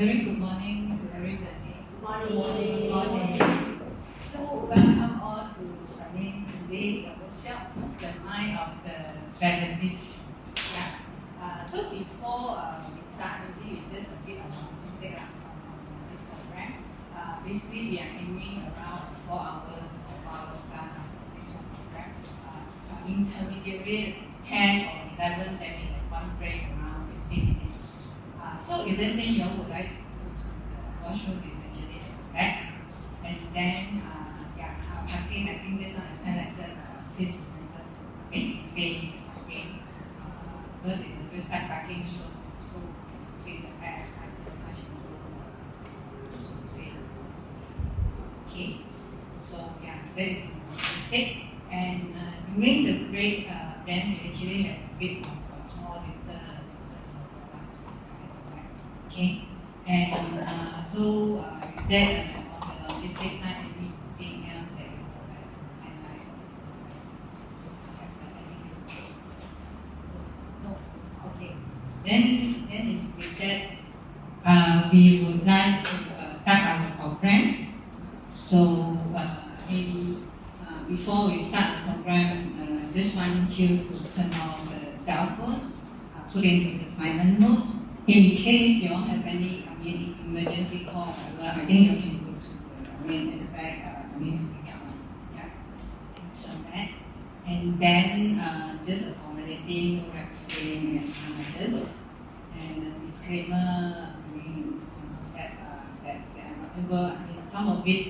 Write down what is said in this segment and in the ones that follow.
very good morning to everybody. Morning. Morning. So welcome all to today's workshop, The Mind of the Strategist. Yeah. So before we start, maybe we just a bit of logistics on this program. Basically, we are aiming around 4 hours of our class for this program. Intermediate 10 or 11, then we have one break around 15 minutes. So if let's say you would like to go to the washroom, is actually at the back. And then, parking, I think this one is highlighted. Please remember to pay. Because it's the first time parking, so you see the back side much more. Okay. So that is the mistake. And during the break, then we actually have a bit of a small little okay. And so that on the logistics side, anything else that you would like to highlight or have anything? No. Okay. Then with that, we would like to start our program. So before we start the program, just want you to turn off the cell phone, put into the silent mode. In case you all have any emergency call, I think you can go to at the back, to pick up one. Yeah. So that. And then just a formality, no recording and others. And a disclaimer, that whatever, some of it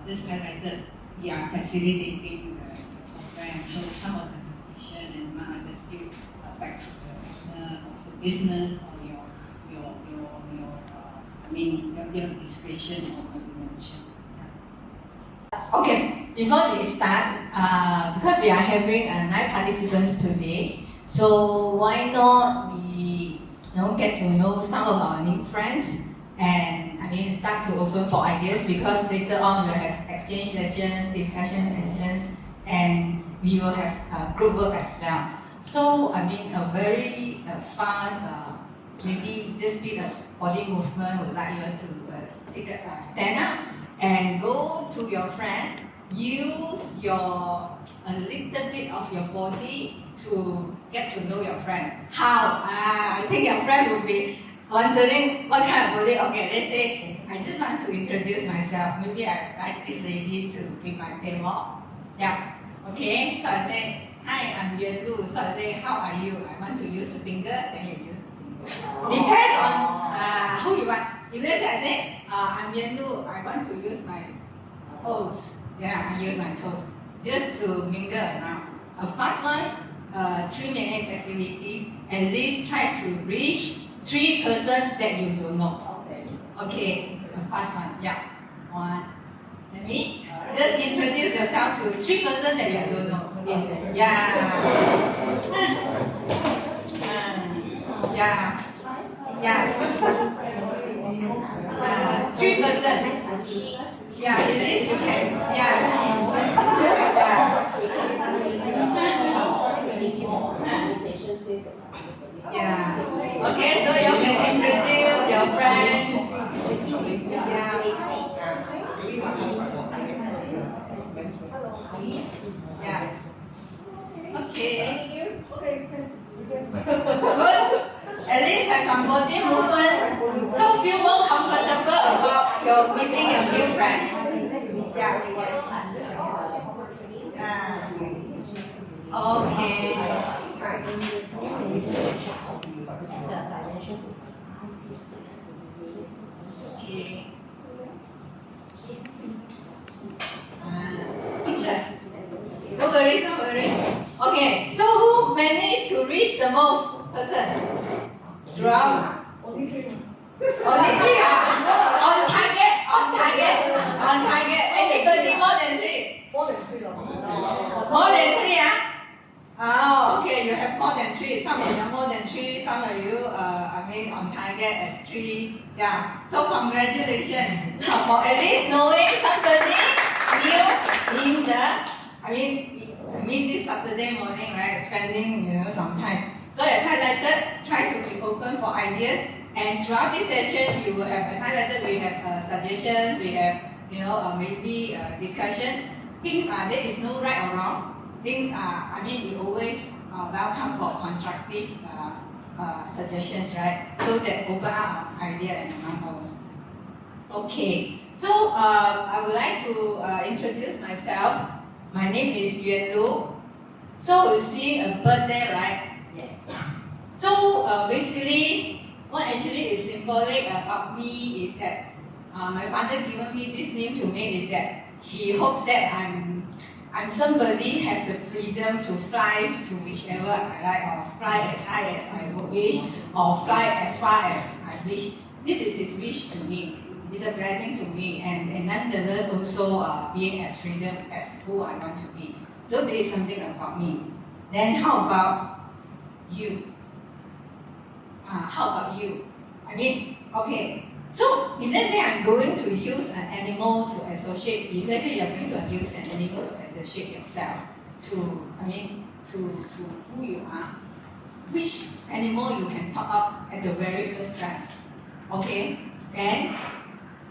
just highlighted, we are facilitating the program. So some of the decision and others still back to the owner of the business or your discretion or what you mentioned. Okay, before we start, because we are having 9 participants today, so why not we get to know some of our new friends and start to open for ideas, because later on we'll have exchange sessions, discussion sessions, and we will have group work as well. So a very fast, maybe just be a body movement, would like you to take a stand up and go to your friend, use a little bit of your body to get to know your friend. How? I think your friend will be wondering what kind of body. Okay, let's say I just want to introduce myself. Maybe I like this lady to be my table. Yeah. Okay. So I say, hi, I'm Yuan Lu. So I say, how are you? I want to use a finger, then you use. Depends on who you want. If let's say I say, I'm Yuan Lu, I want to use my toes. Yeah, I use my toes. Just to mingle around. A fast one, 3 minutes activities. At least try to reach 3 persons that you don't know. Okay, a fast one. Yeah. One. Let me just introduce yourself to 3 persons that you don't know. Yeah. Yeah. 3 persons. Yeah, at least you can. Yeah. Okay, so you can introduce your friends. Yeah. Okay. Good. At least have some body movement, so feel more comfortable about your meeting your new friends. Yeah. Okay. Okay. No worries. Okay, so who managed to reach the most person? Throughout? Only 3. Only 3 On target. Anybody more than 3? More than 3. More than 3, Oh, okay, you have more than 3. Some of you are more than 3, some of you on target at 3. Yeah. So congratulations for at least knowing somebody new in the this Saturday morning, right? Spending some time. So as highlighted, try to be open for ideas And throughout this session, you will have, as highlighted, we have suggestions, we have, maybe discussion. Things are, there is no right or wrong. Things are, we always welcome for constructive suggestions, right? So that open up our idea and our mind. Okay, so I would like to introduce myself. My name is Yuan Lu. So you see a bird there, right? Yes. So basically, what actually is symbolic about me is that my father given me this name to me is that he hopes that I'm somebody have the freedom to fly to whichever I like, or fly as high as I wish, or fly as far as I wish. This is his wish to me. It's a blessing to me, and nonetheless also being as freedom as who I want to be. So there is something about me. Then how about you? How about you? Okay. So if let's say I'm going to use an animal to associate, if let's say you're going to use an animal to associate yourself to who you are, which animal you can talk of at the very first glance? Okay, and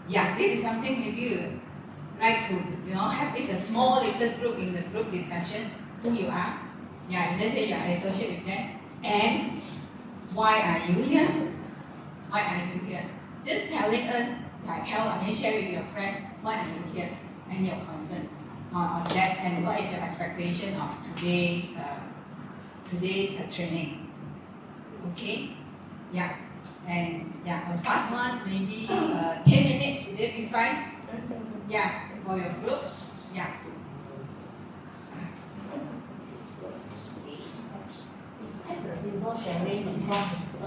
yeah, this is something maybe you like to have it a small little group in the group discussion who you are. Yeah, let's say you are associated with that, and why are you here? Why are you here? Just telling us, share with your friend, why are you here, and your concern on that, and what is your expectation of today's training. Okay, yeah, and yeah, a fast one, maybe 10 minutes, would that be fine? Yeah, for your group, yeah.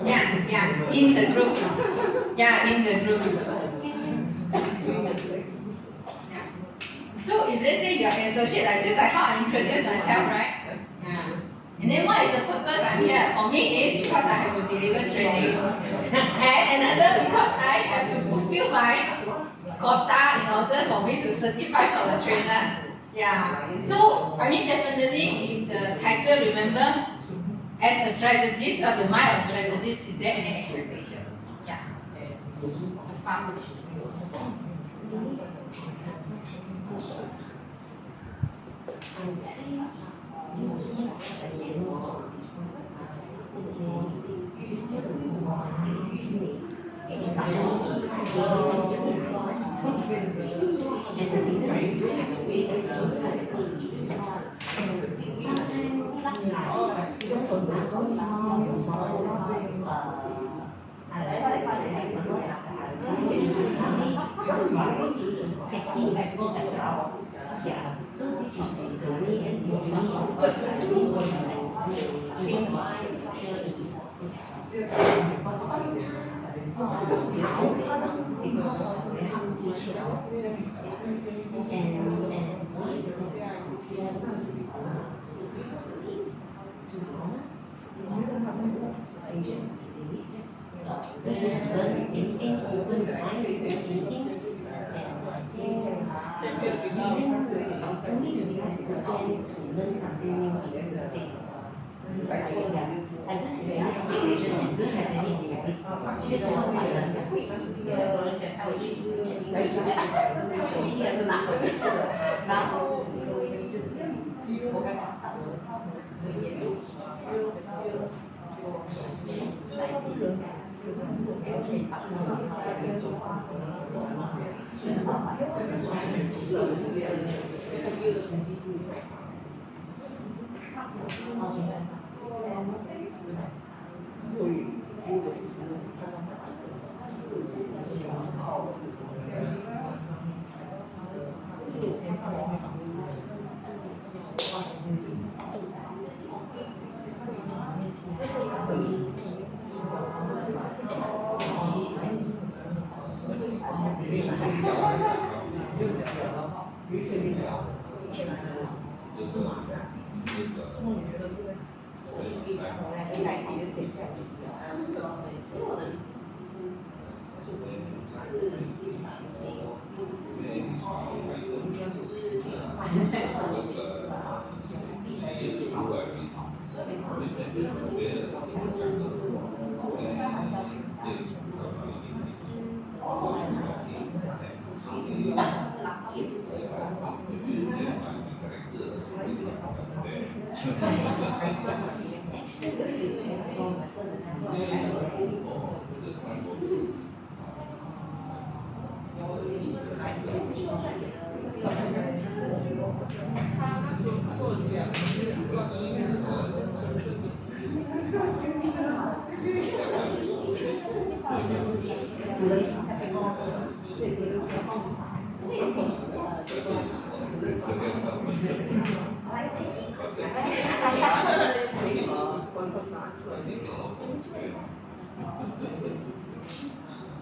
Yeah, in the group. Yeah, in the group. Yeah. So if let's say you're associate, just like how I introduce myself, right? Yeah. And then what is the purpose I'm here? For me is because I have to deliver training. And another because I have to fulfill my quota in order for me to certify as a trainer. Yeah. So definitely if the title, remember, as a strategist or the mind of strategist, is there any expectation? Yeah.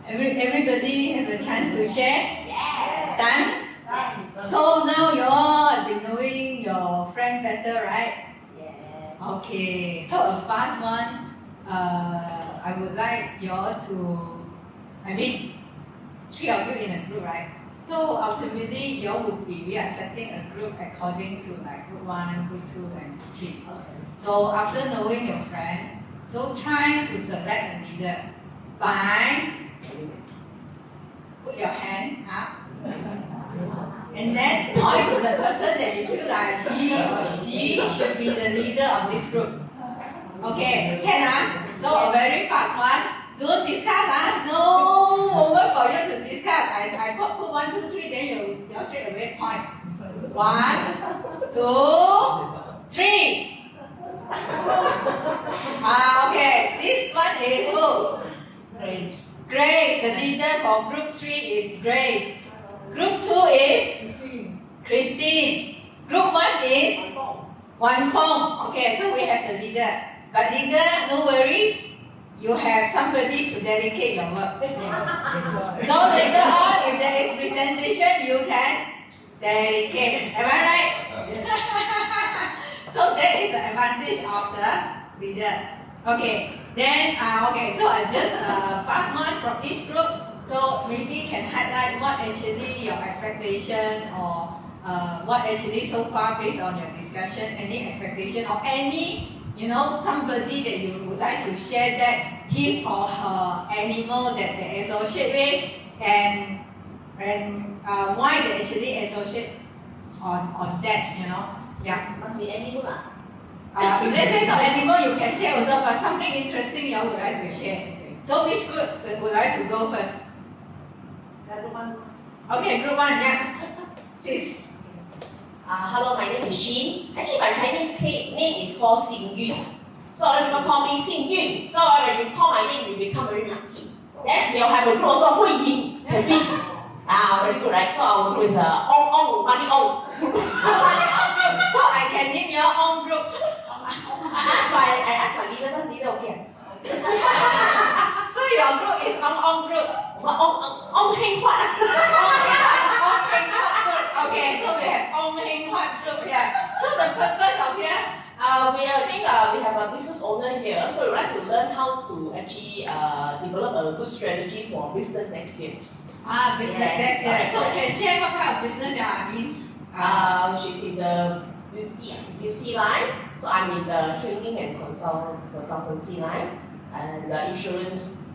Everybody has a chance to share? Yes. Done? Yes. So now you all have been knowing your friend better, right? Yes. Okay, so a fast one. I would like you all to, I mean, 3 of you in a group, right? So ultimately, you all would be, we are setting a group according to like group 1, group 2, and group 3. Okay. So after knowing your friend, so try to select a leader by put your hand up and then point to the person that you feel like he or she should be the leader of this group. Okay, can So a very fast one. Don't discuss, no moment for you to discuss. I put 1, 2, 3, then you straight away point. 1, 2, 3. Okay, this one is who? Grace. Grace. The leader for group 3 is Grace. Group 2 is Christine. Group 1 is Wan Fong. Okay, so we have the leader. But leader, no worries. You have somebody to dedicate your work. So later on, if there is presentation, you can dedicate. Am I right? So that is the advantage of the leader. Okay, then so I just fast one from each group. So maybe you can highlight what actually your expectation or what actually so far based on your discussion, any expectation or any somebody that you would like to share that his or her animal that they associate with and why they actually associate on that, Yeah. Must be animal. If they say not animal, you can share also, but something interesting you would like to share. So which group would like to go first? Okay, group 1, yeah. Please. Hello, my name is Shin. Actually, my Chinese name is called Xing Yun. So a lot of people call me Xing Yun. So when you call my name, you become very lucky. Then we'll have a group also, Hui Yin, very good, right? So our group is Money Ong. So I can name your own group. I asked my leader, okay. So your group is Ong group. Ong Heng Huat. Ong Heng Huat group. Okay, so we have Ong Heng Huat group here. So the purpose of here, we have a business owner here, so we like to learn how to actually develop a good strategy for business next year. Business Yes, next year. correct, So correct. can share what kind of business you are in? Which is in the beauty line. So I'm in the training and consultancy line and the insurance.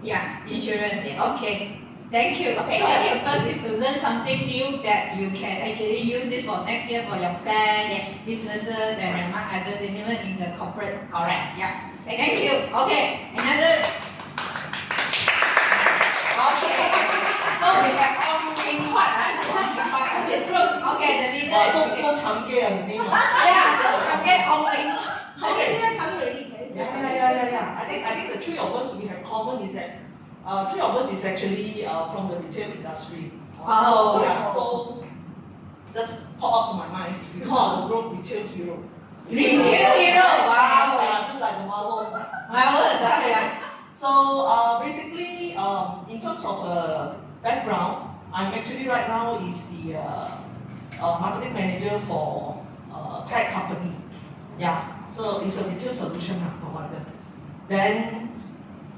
Yeah, insurance. Yes. Okay. Thank you. Okay, So thank the you. purpose is to learn something new that you can actually use it for next year for your plan, Yes. businesses, and among others, and even in the corporate. Alright. Yeah. Thank you. Okay. Another. Okay. So we have Ong Heng Huat. This group. Okay, the leader. So Changge the name. Yeah. So okay, Ong Heng. Yeah. I think the 3 of us we have common is that 3 of us is actually from the retail industry. Oh. So just pop up to my mind. We call our group Retail Hero. Retail hero. Wow. Just like the Marvels. Marvelous. Yeah. So basically, in terms of background, I'm actually right now is the marketing manager for tech company. Yeah, so it's a retail solution provider. Then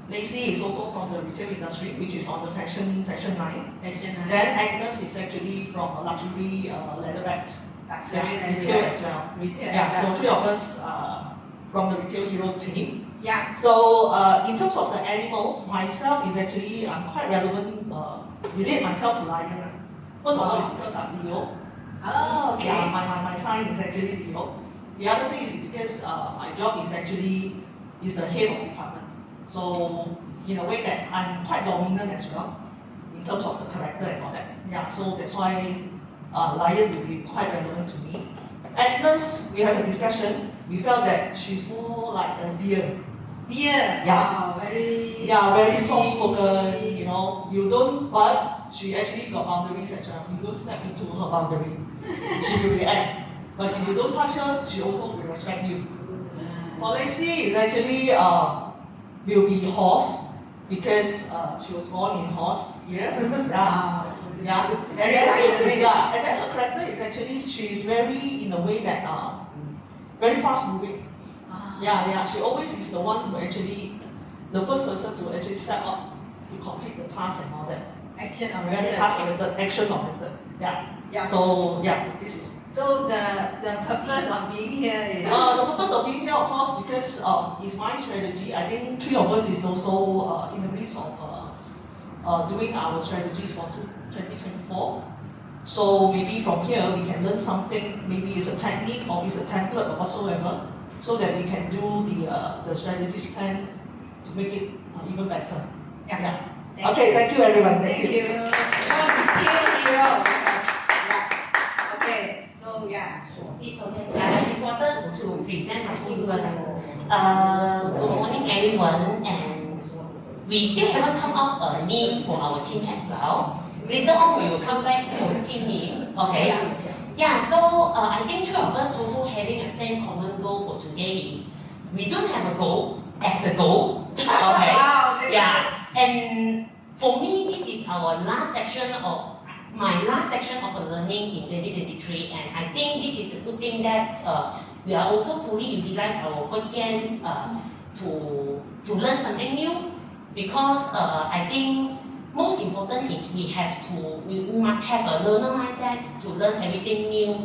Lacey is also from the retail industry, which is on the fashion line. Then Agnes is actually from a luxury leather bags. Luxury Retail as well. Retail Yeah, as well. so 3 of us from the Retail Hero team. Yeah. So in terms of the animals, myself is actually I'm quite relevant. Relate myself to lion. First of all, it's because I'm Leo. Oh, okay. Yeah, my sign is actually Leo. The other thing is because my job is actually is the head of department. So in a way that I'm quite dominant as well in terms of the character and all that. Yeah, so that's why lion will be quite relevant to me. Agnes, we have a discussion. We felt that she's more like a deer. Dear. Yeah. Wow, very. Yeah, very soft spoken, you know. You don't, but she actually got boundaries as well. You don't step into her boundary. She will react. But if you don't touch her, she also will respect you. For Lacey, is actually will be horse because she was born in horse year. Yeah. Yeah. Very right. Yeah. And then her character is actually she is very in a way that very fast moving. Yeah. She always is the one who actually the first person to actually step up to complete the task and all that. Action Very oriented. task oriented, action oriented. Yeah. Yeah. So yeah, this is. So the purpose of being here is. The purpose of being here, of course, because it's my strategy. I think three of us is also in the midst of doing our strategies for 2024. So maybe from here we can learn something. Maybe it's a technique or it's a template or whatsoever, so that we can do the strategies plan to make it even better. Yeah. Okay, thank you everyone. Thank you. So detailed hero. Yeah. Okay. So yeah. It's okay. I important to present my team first. Good morning, everyone, and we still haven't come up a name for our team as well. Later on, we will come back to team name. Okay. Yeah. So I think three of us also having a same common goal for today is we don't have a goal as a goal. Okay. Wow. Yeah. And for me, this is our last section of my last section of learning in 2023, and I think this is a good thing that we are also fully utilize our weekends to learn something new, because I think most important is we must have a learner mindset to learn everything new,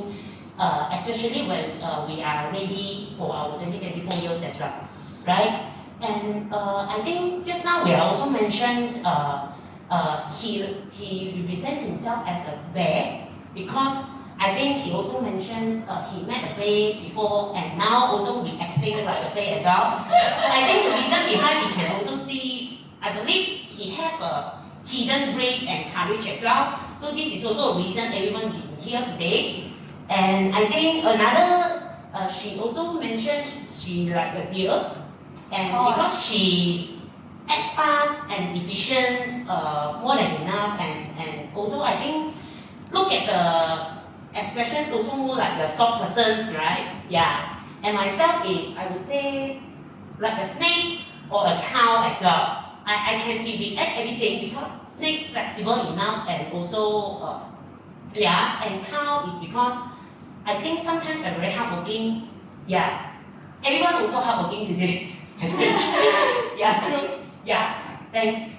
especially when we are ready for our 2024 years as well, right? And I think just now we also mentioned he represents himself as a bear, because I think he also mentions he met a bear before, and now also we explained like a bear as well. I think the reason behind we can also see, I believe he have a hidden brave and courage as well. So this is also a reason everyone being here today. And I think another, she also mentioned she like a deer, and because she act fast and efficient, more than enough, and also I think look at the expressions also more like the soft persons, right? Yeah. And myself is, I would say, like a snake or a cow as well. I can react everything because snake flexible enough, and also yeah, and cow is because I think sometimes I'm very hardworking. Yeah. Everyone also hardworking today. Yeah, so yeah, thanks.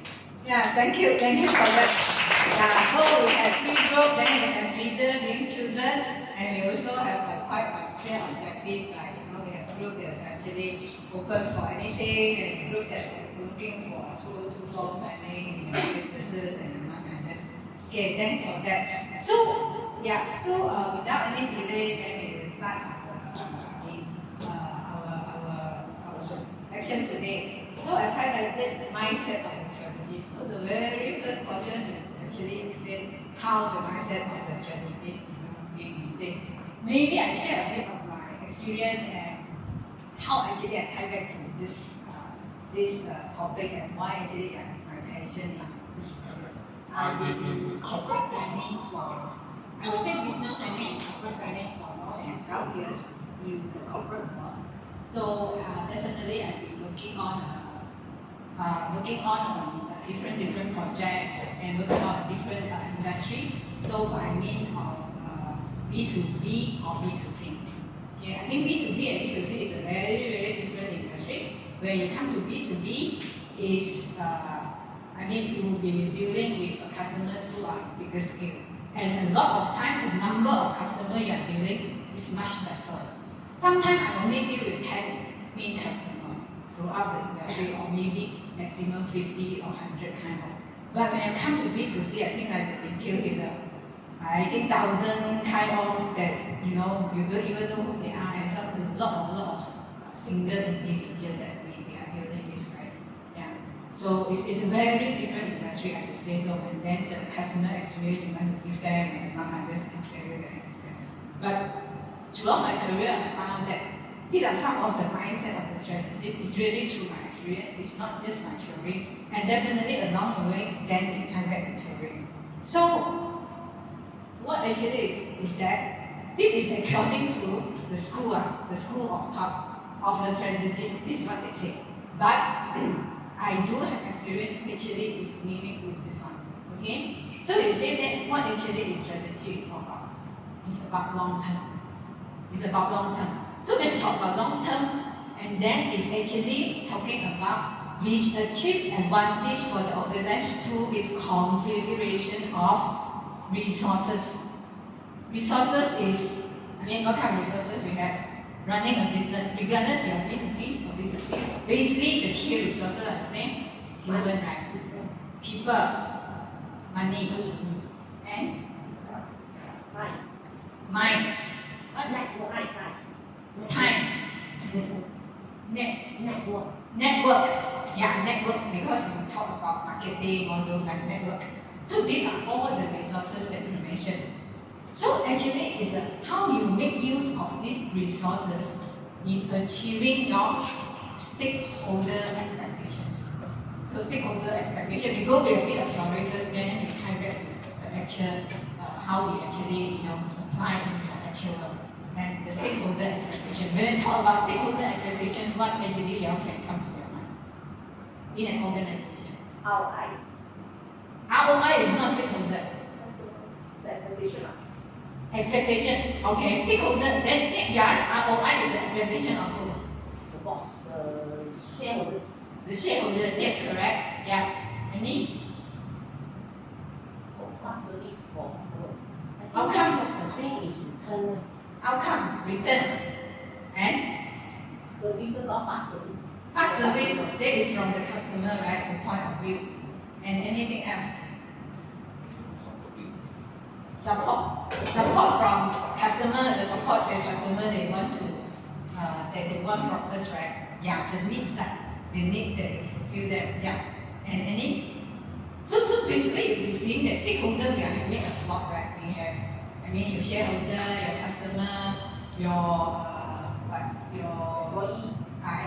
Yeah, thank you for that. Yeah, so we have three groups, then we have leader being chosen, and we also have quite a clear objective, like we have a group that actually open for anything, and a group that are looking for tools to solve planning, businesses and this. Okay, thanks for that. So yeah, so without any delay, then we will start our section today. So as highlighted, the mindset of the strategy. So the very first portion is actually explain how the mindset of the strategist being replaced. Maybe I share a bit of my experience and how actually I tie back to this topic, and why actually that is my passion in this area. I've been in corporate planning for, I would say business planning and corporate planning for more than 12 years in the corporate world. So definitely I've been working on different projects and working on a different industry. So by means of B2B or B2C. Okay, I think B2B and B2C is a very different industry. When you come to B2B, is you will be dealing with customers who are bigger scale, and a lot of time the number of customers you are dealing is much lesser. Sometimes I only deal with 10 main customers. throughout the industry, or maybe maximum 50 or 100 kind of. But when you come to B2C, I think like the retail dealer, I think 1,000 kind of that, you know, you don't even know who they are, and some a lot of single individual that we are dealing with, right? Yeah. So it's a very different industry, I would say so, and then the customer experience you want to give them and among others is very different. But throughout my career, I found that these are some of the mindset of the strategists. It's really through my experience. It's not just my theory. And definitely along the way, then it comes back to theory. So, what actually is that this is according to the school of thought of the strategists. This is what they say. But I do have experience actually is meaning with this one. Okay? So they say that what actually is strategy is about. It's about long term. It's about long term. So when we talk about long term, and then it's actually talking about which achieve advantage for the organization through its configuration of resources. Resources is, I mean, what kind of resources we have? Running a business, regardless we are B2B or B2C. Basically, the key resources are the same. Human, right? People, money, and mind. Time. Network. Yeah, network, because we talk about marketing, all those like network. So these are all the resources that you mentioned. So actually, it's how you make use of these resources in achieving your stakeholder expectations. So stakeholder expectation, we go with a bit of theory first, then we come back to the actual, how we actually apply in the actual work. And the stakeholder expectation. When we talk about stakeholder expectation, what actually y'all can come to your mind in an organization? ROI. ROI is not stakeholder. The expectation. Expectation. Okay, stakeholder. Then yeah, ROI is the expectation of who? The boss, the shareholders. The shareholders. Yes, correct. Yeah. Any What service for customer? outcomes? I think it's return. Outcomes, returns, and Services or fast service. fast service. That is from the customer, right? The point of view, and anything else. Support from customer, the support the customer they want to, that they want from us, right? Yeah, the needs that they fulfill them. Yeah, and any. So basically, you'll be seeing that stakeholder we are having a lot, right? We have, I mean, your shareholder, your customer, your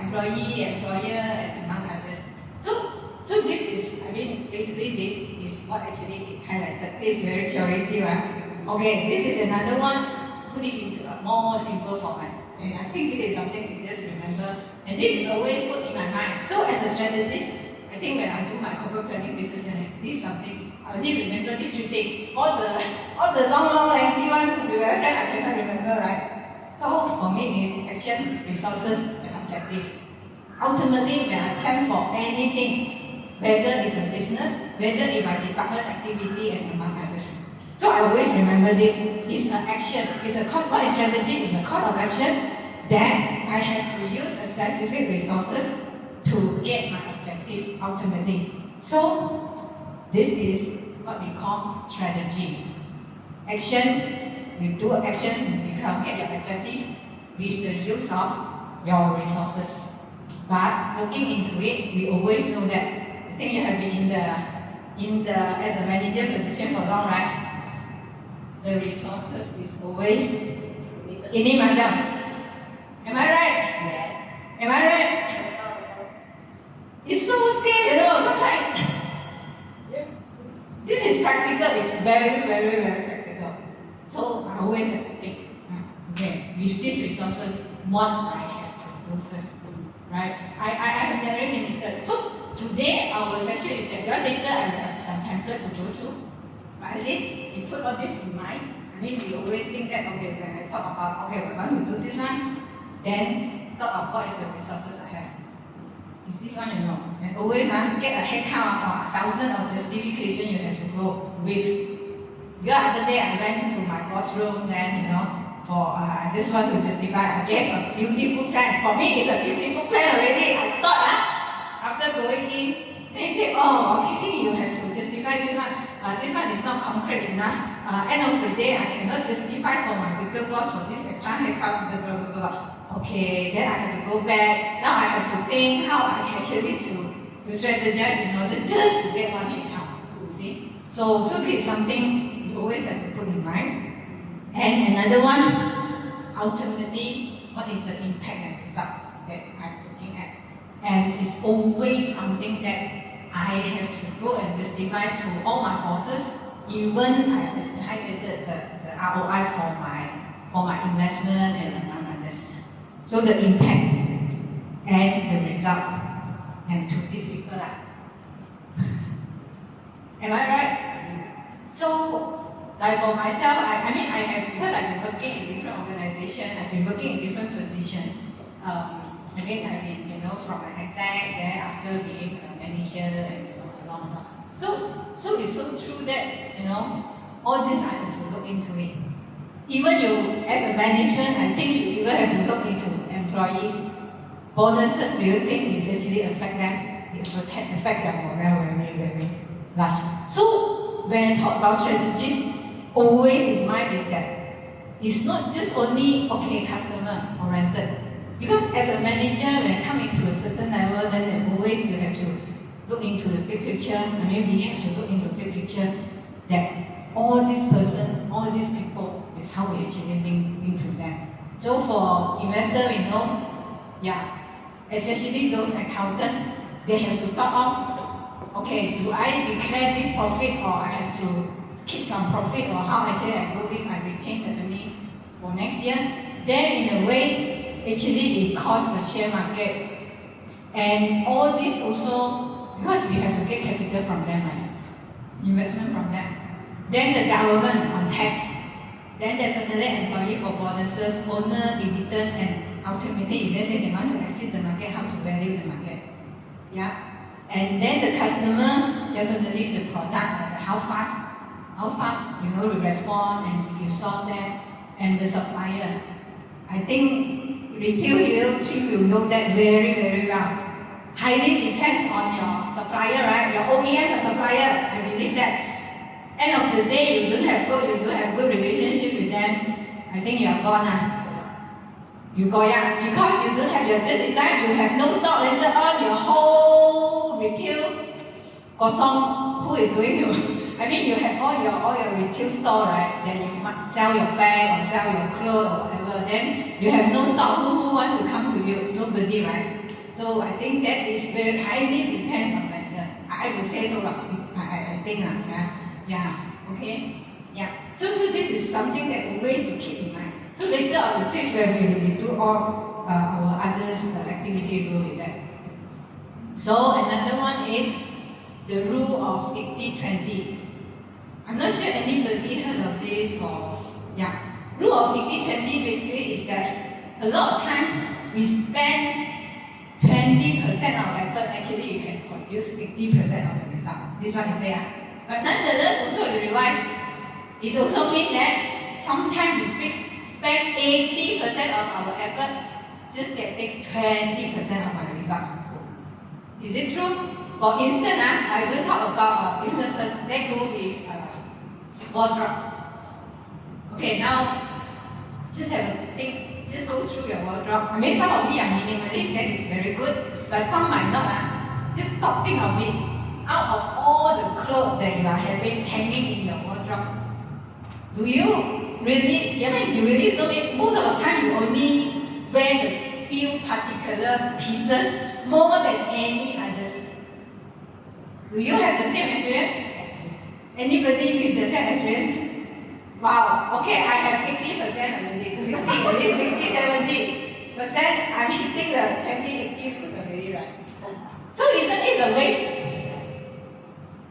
employee, employer, and among others. So this is, I mean, basically this is what actually it highlighted. This is very theoretical. Okay, this is another one. Put it into a more simple format. And I think it is something you just remember. And this is always put in my mind. So as a strategist, I think when I do my corporate planning business, this is something I only remember these three things. All the long lengthy one, to be very frank, I cannot remember, right? So for me, it's action, resources, and objective. Ultimately, when I plan for anything, whether it's a business, whether it's my department activity, and among others. So I always remember this. It's an action. It's a cost. What is strategy? It's a call of action. Then I have to use a specific resources to get my objective ultimately. So this is what we call strategy. Action. You do action. You get your objective with the use of your resources. But looking into it, we always know that. I think you have been in the as a manager position for long, right? The resources is always ini macam. Am I right? Yes. Am I right? It's so scary, sometimes. Yes. This is practical. It's very, very, very practical. So I always have to think. Okay, with these resources, what I have to do first, right? I am very limited. So today our session is that later I will have some template to go through. But at least you put all this in mind. I mean, we always think that, okay, when I talk about, okay, we want to do this one, then talk about what is the resources I have. Is this one or no? And always get a head count of 1,000 of justification you have to go with. The other day I went to my boss room, then, I just want to justify. I gave a beautiful plan. For me, it's a beautiful plan already. I thought after going in, they say, oh, okay, I think you have to justify this one. This one is not concrete enough. End of the day, I cannot justify for my bigger boss for this extra headcount, blah, blah, blah, blah. Okay, then I have to go back. Now I have to think how I actually to strategize in order just to get one headcount. You see? So this is something you always have to put in mind. And another one, ultimately, what is the impact and result that I'm looking at? And it's always something that I have to go and justify to all my bosses, even I said the ROI for my investment and among others. So the impact and the result, and to these people. Am I right? So, like for myself, I mean, I have, because I've been working in different organizations, I've been working in different positions. I've been, you know, from an exec, then after being a manager, and you know, along. So it's so true that, you know, all this I have to look into it. Even you, as a management, I think you even have to look into employees. Bonuses, do you think it's actually affect them? It will affect their morale very, very large. So when I talk about strategies, always in mind is that it's not just only, okay, customer oriented. Because as a manager, when you come into a certain level, then always you have to look into the big picture. I mean, we have to look into the big picture that all this person, all these people is how we actually link into them. So for investor, you know, yeah, especially those accountants, they have to thought of, okay, do I declare this profit or I have to keep some profit, or how actually I go with, I retain the money for next year? Then in a way, actually it costs the share market. And all this also, because we have to get capital from them, right? Investment from them. Then the government on tax. Then definitely employee for bonuses, owner, dividend, and ultimately, if they say they want to exit the market, how to value the market. Yeah. And then the customer, definitely the product, how fast, you know, we respond, and if you solve them. And the supplier. I think retail industry will know that very, very well. Highly depends on your supplier, right? Your OEM supplier, I believe that. End of the day, you don't have good relationship with them, I think you are gone. You go, yeah, because you don't have your just in time, you have no stock later on, your whole retail kosong, who is going to? I mean, you have all your retail store, right? Then you might sell your bag or sell your clothes or whatever. Then you have no stock. Who want to come to you? Nobody, right? So I think that is very highly depends on vendor. I would say so. I think yeah. Okay. Yeah. So this is something that always you keep in mind. So later on the stage where we do all our others activity go with that. So another one is the rule of 80-20. I'm not sure anybody heard of this or, yeah. Rule of 80-20 basically is that a lot of time we spend 20% of effort, actually you can produce 80% of the result. This one is there. But nonetheless, also you realize, it also means that sometimes we spend 80% of our effort, just getting 20% of our result. Is it true? For instance, I will talk about businesses that go with wardrobe. Okay, now just have a think, just go through your wardrobe. I mean, some of you are minimalist, that is very good, but some might not. Just think of it. Out of all the clothes that you are having hanging in your wardrobe, do you really, zoom in? Most of the time you only wear the few particular pieces more than any others. Do you have the same experience? Yes. Anybody with the same experience? Wow, okay, I have 80% already, 60-70%. I'm hitting the 20-80% already, right? So isn't it a waste?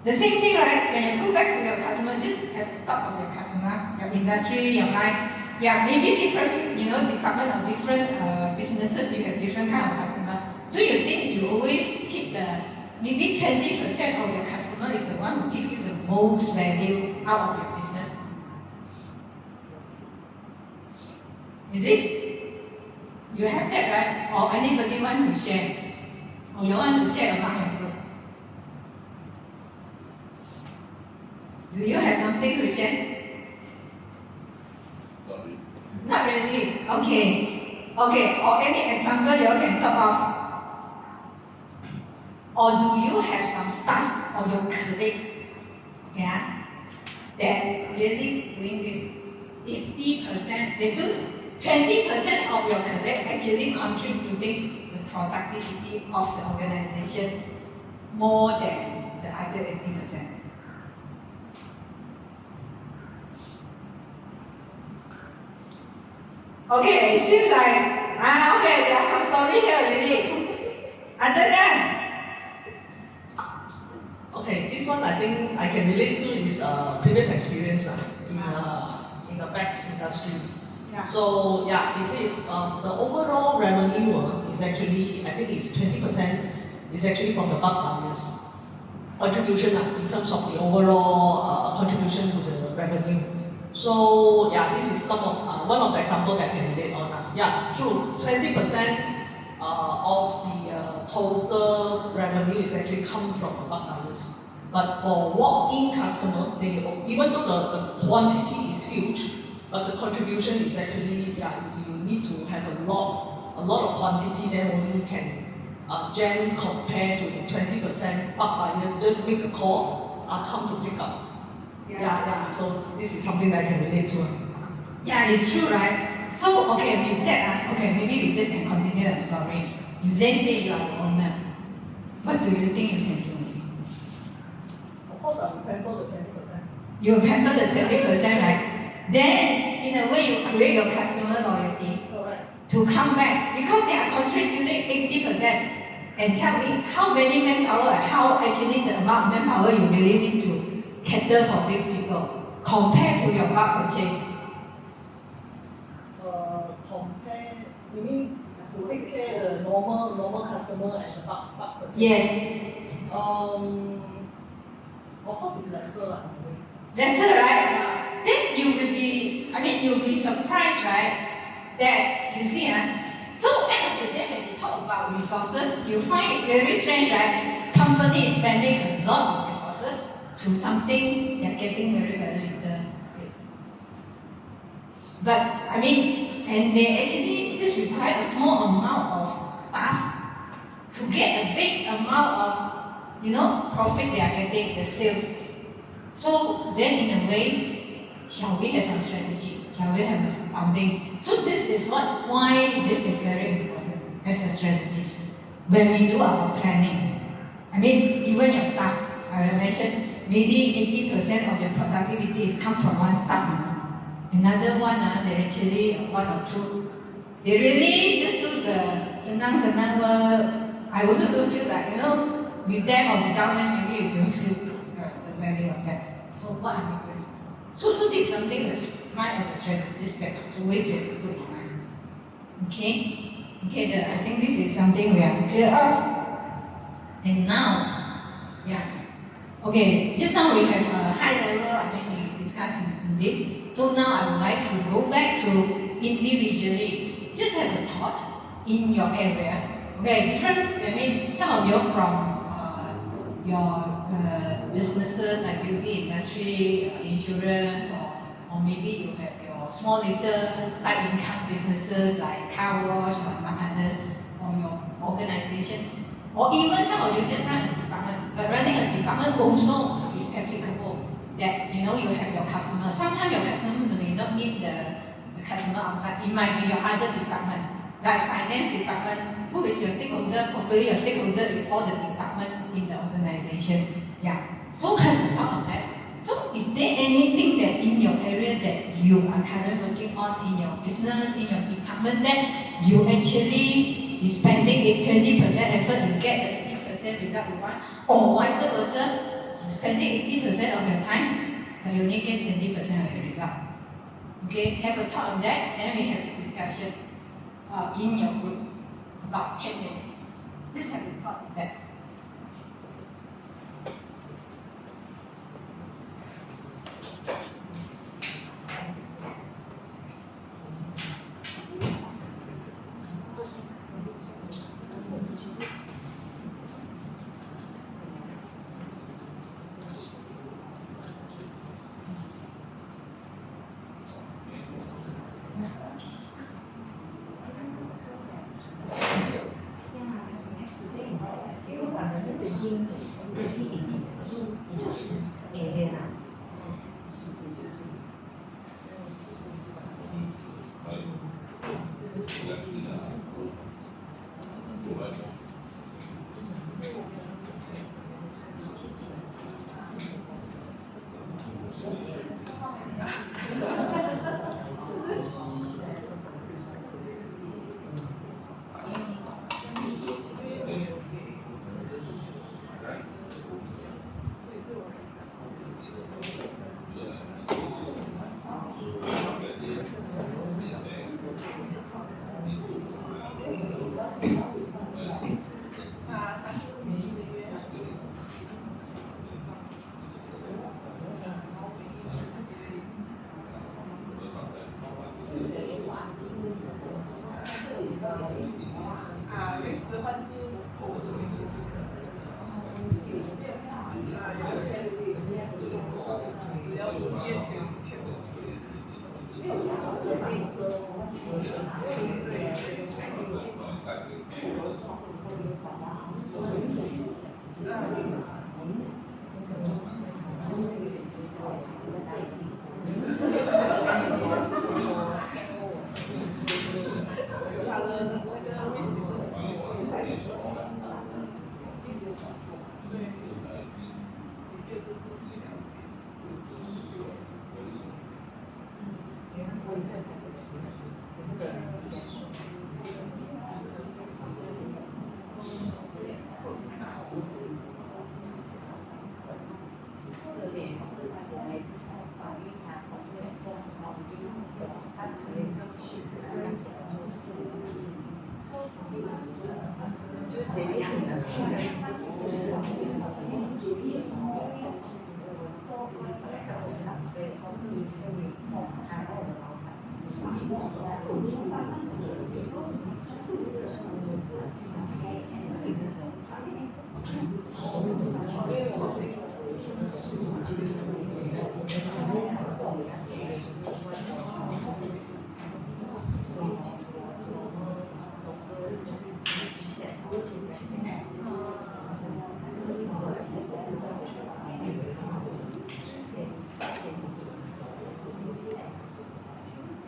The same thing, right? When you go back to your customer, just have thought of your customer, your industry, your life. Yeah, maybe different, department or different businesses, you have different kind of customer. Do you think you always keep the maybe 20% of your customer is the one who gives you the most value out of your business? Is it? You have that, right? Or anybody want to share? Or you want to share about your group? Do you have something to share? Not really. Okay. Okay. Or any example you can talk of? Or do you have some staff or your colleague, yeah, that really doing this? 80%, they do 20% of your colleague actually contributing the productivity of the organization more than the other 80%. Okay, it seems like, okay, there are some story here already. Other than, Okay, this one I think I can relate to is previous experience in the bags industry. yeah. So yeah, it is the overall revenue is actually, I think it's 20% is actually from the bulk buyers contribution in terms of the overall contribution to the revenue. So yeah, this is some of one of the examples that I can relate on. Yeah, true. 20% of the total revenue is actually come from the bulk buyers. But for walk-in customer, they even though the quantity is huge, but the contribution is actually, yeah, you need to have a lot of quantity, then only you can gen compare to the 20% bulk buyer, just make a call, come to pick up. Yeah. So this is something that I can relate to. Yeah, it's true, right? So, okay, with that, okay, maybe we just can continue. I'm sorry. Let's say you are the owner. What do you think you can do? Of course, I will handle the 20%. You handle the 20%, right? Then, in a way, you create your customer loyalty Correct. to come back because they are contributing 80%. And tell me how many manpower, how actually the amount of manpower you really need to cater for these people compared to your bulk purchase. Compare, you mean to take care the normal customer and the bulk purchase? Yes. Of course it's lesser. Lesser, right? Then you will be, you'll be surprised, right? That you see, so end of the day when you talk about resources, you find very strange, right? Company is spending a lot of resources to something they're getting very, very little. But and they actually just require a small amount of staff to get a big amount of profit they are getting, the sales. So then in a way, shall we have some strategy? Shall we have something? So this is why this is very important as a strategist. When we do our planning, even your staff, I mentioned, maybe 80% of your productivity is come from one staff. Another one, they actually, one or two, they really just do the senang work. I also don't feel like, with them or without them, maybe you don't feel the value of that. So what am I doing? So this is something that's mind of the strategist that always we have to put in mind. Okay? I think this is something we are clear of. And now, okay, just now we have a high level, we discussed in this. So now I would like to go back to individually. Just have a thought in your area. Okay, different, some of you are from your businesses like beauty industry, insurance, or maybe you have your small little side income businesses like car wash or others, or your organization, or even some of you just run a department. But running a department also is applicable. That you have your customer. Sometimes your customer may not meet the customer outside. It might be your other department, like finance department. Who is your stakeholder? Probably your stakeholder is all the department in the organization. So have a thought of that. So is there anything that in your area that you are currently working on in your business, in your department that you actually is spending 20% effort and get the 80% result you want, or vice versa? Spending 80% of your time, but you only get 20% of your result. Okay, have a thought on that, and then we have a discussion in your group about 10 minutes. Just have a thought on that.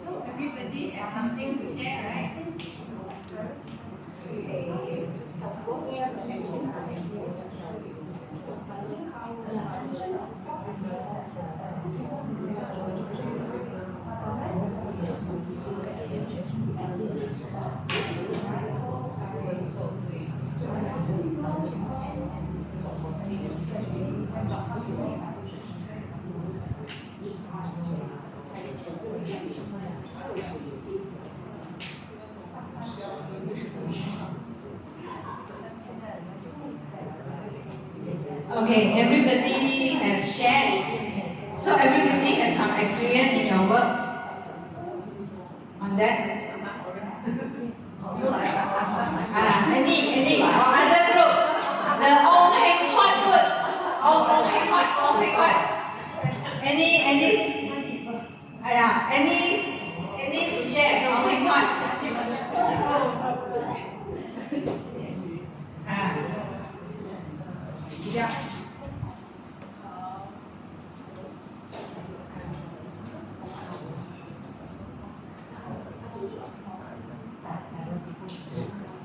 So everybody has something to share, right? Okay, everybody has shared. So everybody has some experience in your work on that. Any or other group? The Ong Heng Huat group. Ong Heng Huat. Any to share? Ong Heng Huat. Yeah.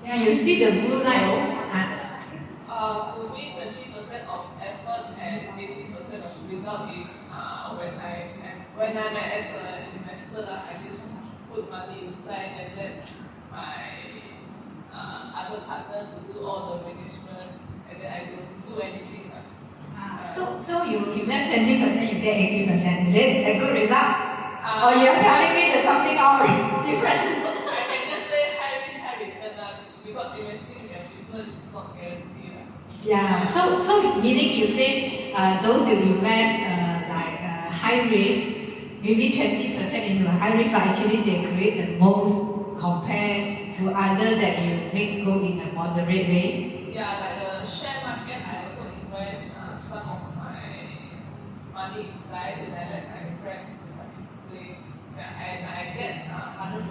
Yeah, you see the blue light. To me, 20% of effort and 80% of result is when I'm as an investor, I just put money inside and let my other partner to do all the management, and then I don't do anything. So you invest 20%, you get 80%. Is it a good result? Or you're telling me there's something else different? I can just say high risk, high return because investing in a business is not guaranteed. Yeah. So meaning you say those you invest high risk, maybe 20% into a high risk, but actually they create the most compared to others that you make go in a moderate way. Yeah, like the share market, I also invest some of my money inside and I let my friend play. Yeah, and I get 150%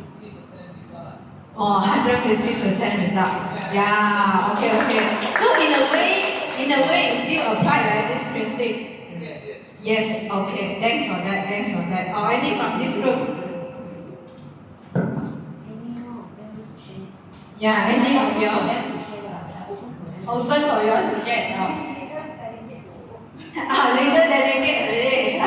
result. Oh, 150% result. Yeah. Okay. So in a way, it still apply, right? This principle. Yes. Okay. Thanks for that. Or any from this group? Yeah. Any of you? Open for you to share. Leader delegate already. I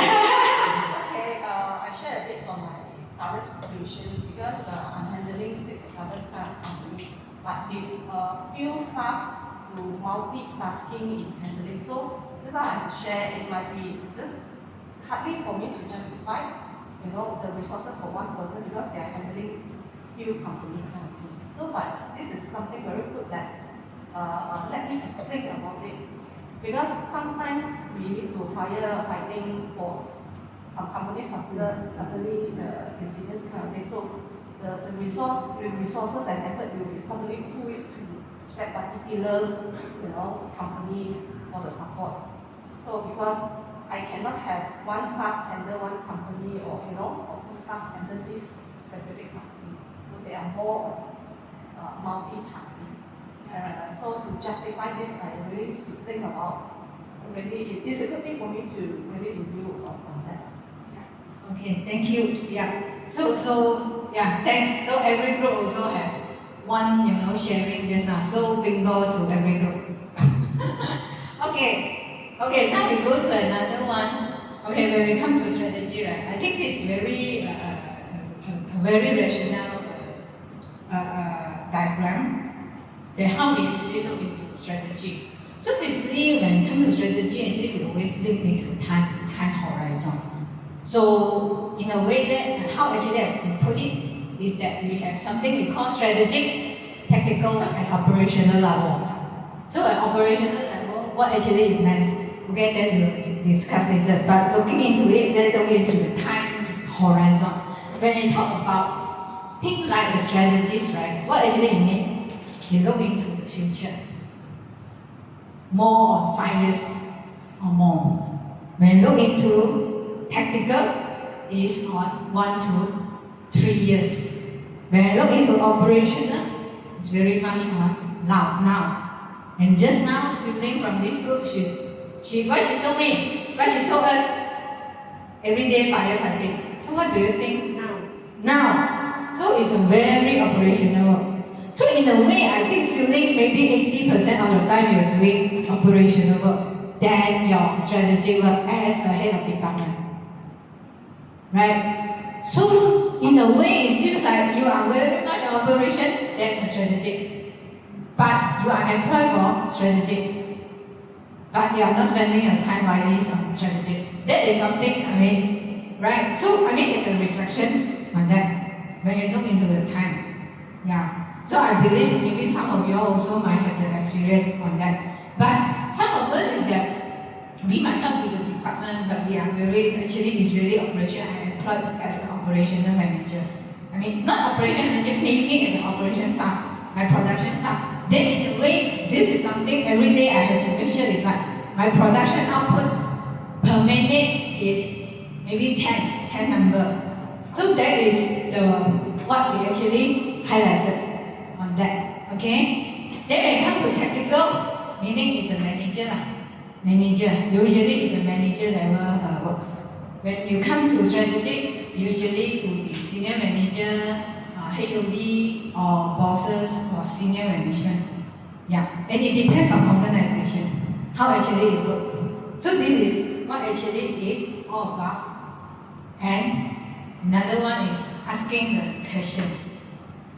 share a bit on my current situations because I'm handling 6 or 7 kind of companies, but with few staff to multitasking in handling. So this I have to share. It might be just hardly for me to justify, the resources for one person because they are handling few company kind of things. So, but this is something very good that let me think about it. Because sometimes we need to fighting for some companies suddenly the incidents kind of thing. So the resources and effort will be suddenly put to that particular company for the support. So because I cannot have one staff handle one company or or two staff handle this specific company. So they are more multitasking. So to justify this, I really need to think about really it's a good thing for me to really review on that. Okay, thank you. Yeah. So yeah, thanks. So every group also have one, sharing just now. So bingo to every group. Okay, now we go to another one. Okay, when we come to strategy, right? I think it's very very rational diagram. Then how we actually look into strategy. So basically, when it comes to strategy, actually we always look into time horizon. So in a way that how actually I put it is that we have something we call strategic, tactical, and operational level. So at operational level, what actually it means? Okay, then we'll discuss later. But looking into it, then look into the time horizon. When you talk about things like the strategies, right? What actually it means? You look into the future. More on 5 years or more. When you look into tactical, is on 1 to 3 years. When I look into operational, it's very much on now. And just now, Suling from this group, what she told me, what she told us, everyday firefighting. So what do you think? Now. So it's a very operational work. So in a way, I think Suling maybe 80% of the time you're doing operational work than your strategy work as the head of department. Right? So in a way, it seems like you are very much on operation than strategic. But you are employed for strategic. But you are not spending your time wisely on strategic. That is something, right? So it's a reflection on that when you look into the time. Yeah. So I believe maybe some of you also might have the experience on that. But some of us is that we might not be the department, but we are it's really operation. I am employed as an operational manager. Not operation manager, maybe as an operation staff, my production staff. Then in a way, this is something every day I have to make sure is like my production output per minute is maybe 10 number. So that is what we actually highlighted on that. Okay? Then when it comes to tactical, meaning is the manager. Usually is the manager level works. When you come to strategic, usually it will be senior manager, HOD, or bosses, or senior management. Yeah, and it depends on organization, how actually it works. So this is what actually is all about. And another one is asking the questions.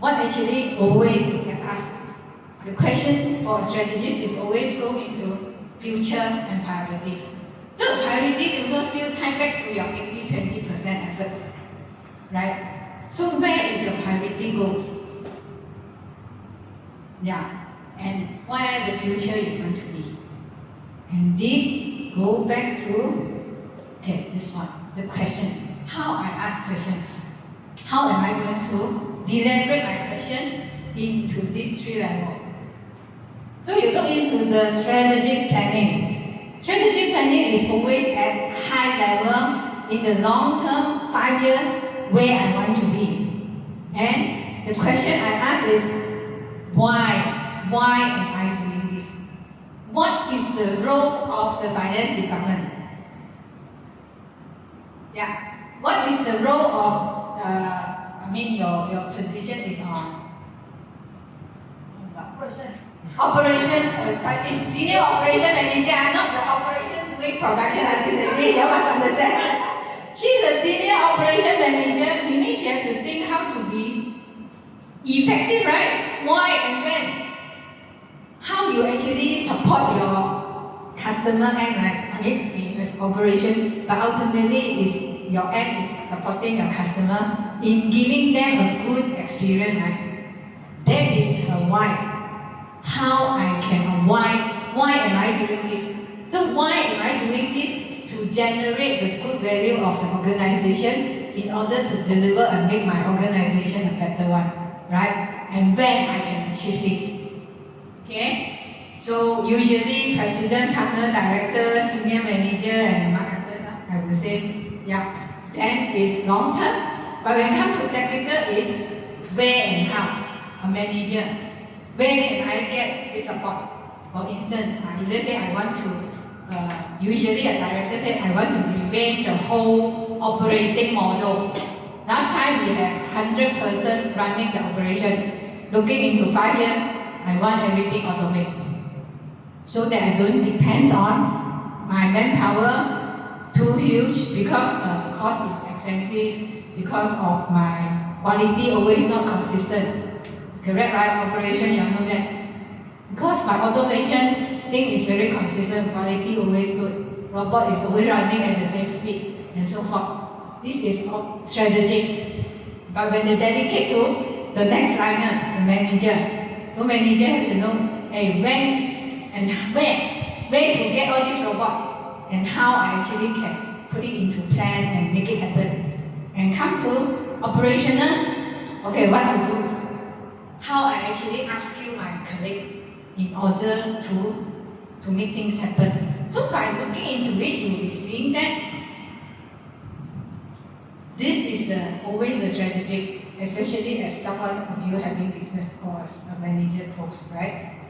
What actually always you can ask. The question for a strategist is always go into future and priorities. So priorities also still tie back to your 80-20% efforts, right? So where is your priority goal? Yeah, and where the future is going to be. And this go back to this one, the question. How I ask questions. How am I going to deliberate my question into these 3 levels? So you look into the strategic planning. Strategic planning is always at high level in the long term, 5 years, where I want to be. And the question I ask is, why? Why am I doing this? What is the role of the finance department? Yeah. What is the role of, your position is on operation, is senior operation manager. I'm not the operation doing production at this area, you must understand. She's a senior operation manager, meaning she has to think how to be effective, right? Why and when? How you actually support your customer end, right? We have operation, but ultimately is your end is supporting your customer in giving them a good experience, right? That is her why. How I can, why am I doing this? So why am I doing this? To generate the good value of the organization in order to deliver and make my organization a better one, right? And when I can achieve this. Okay? So usually president, partner, director, senior manager and others, I would say, yeah, then is long term. But when it comes to technical is where and how. A manager, where can I get this support? For instance, if let's say I want to, usually a director said, I want to revamp the whole operating model. Last time we have 100 person running the operation. Looking into 5 years, I want everything automated. So that I don't depend on my manpower too huge because the cost is expensive, because of my quality always not consistent. Correct, right? Operation, you know that. Because my automation thing is very consistent, quality always good. Robot is always running at the same speed and so forth. This is strategic. But when they dedicate to the next liner, the manager, the manager has to know, hey, when and where to get all this robot and how I actually can put it into plan and make it happen. And come to operational, okay, what to do? How I actually upskill my colleague in order to make things happen. So by looking into it, you will be seeing that this is always the strategy, especially as someone of you having business or as a manager post, right?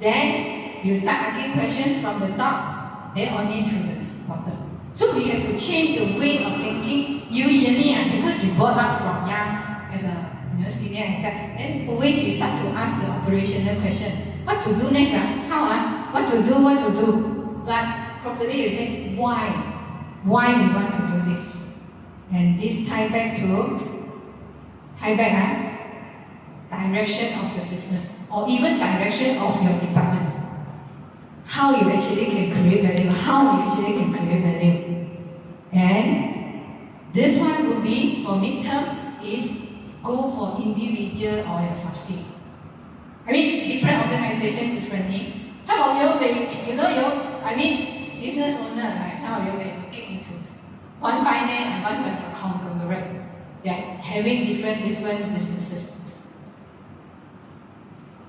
Then you start asking questions from the top, then only to the bottom. So we have to change the way of thinking. Usually, because we brought up from young as a senior exec, then always we start to ask the operational question. What to do next? How? What to do? But properly you say, why? Why we want to do this? And this tie back direction of the business, or even direction of your department. How you actually can create value, how you actually can create value. And this one would be, for midterm, is go for individual or your subsidiary. I mean, different organization differently. Some of you may, business owner, right? Some of you may look into one finance and want to have a conglomerate. Yeah, having different businesses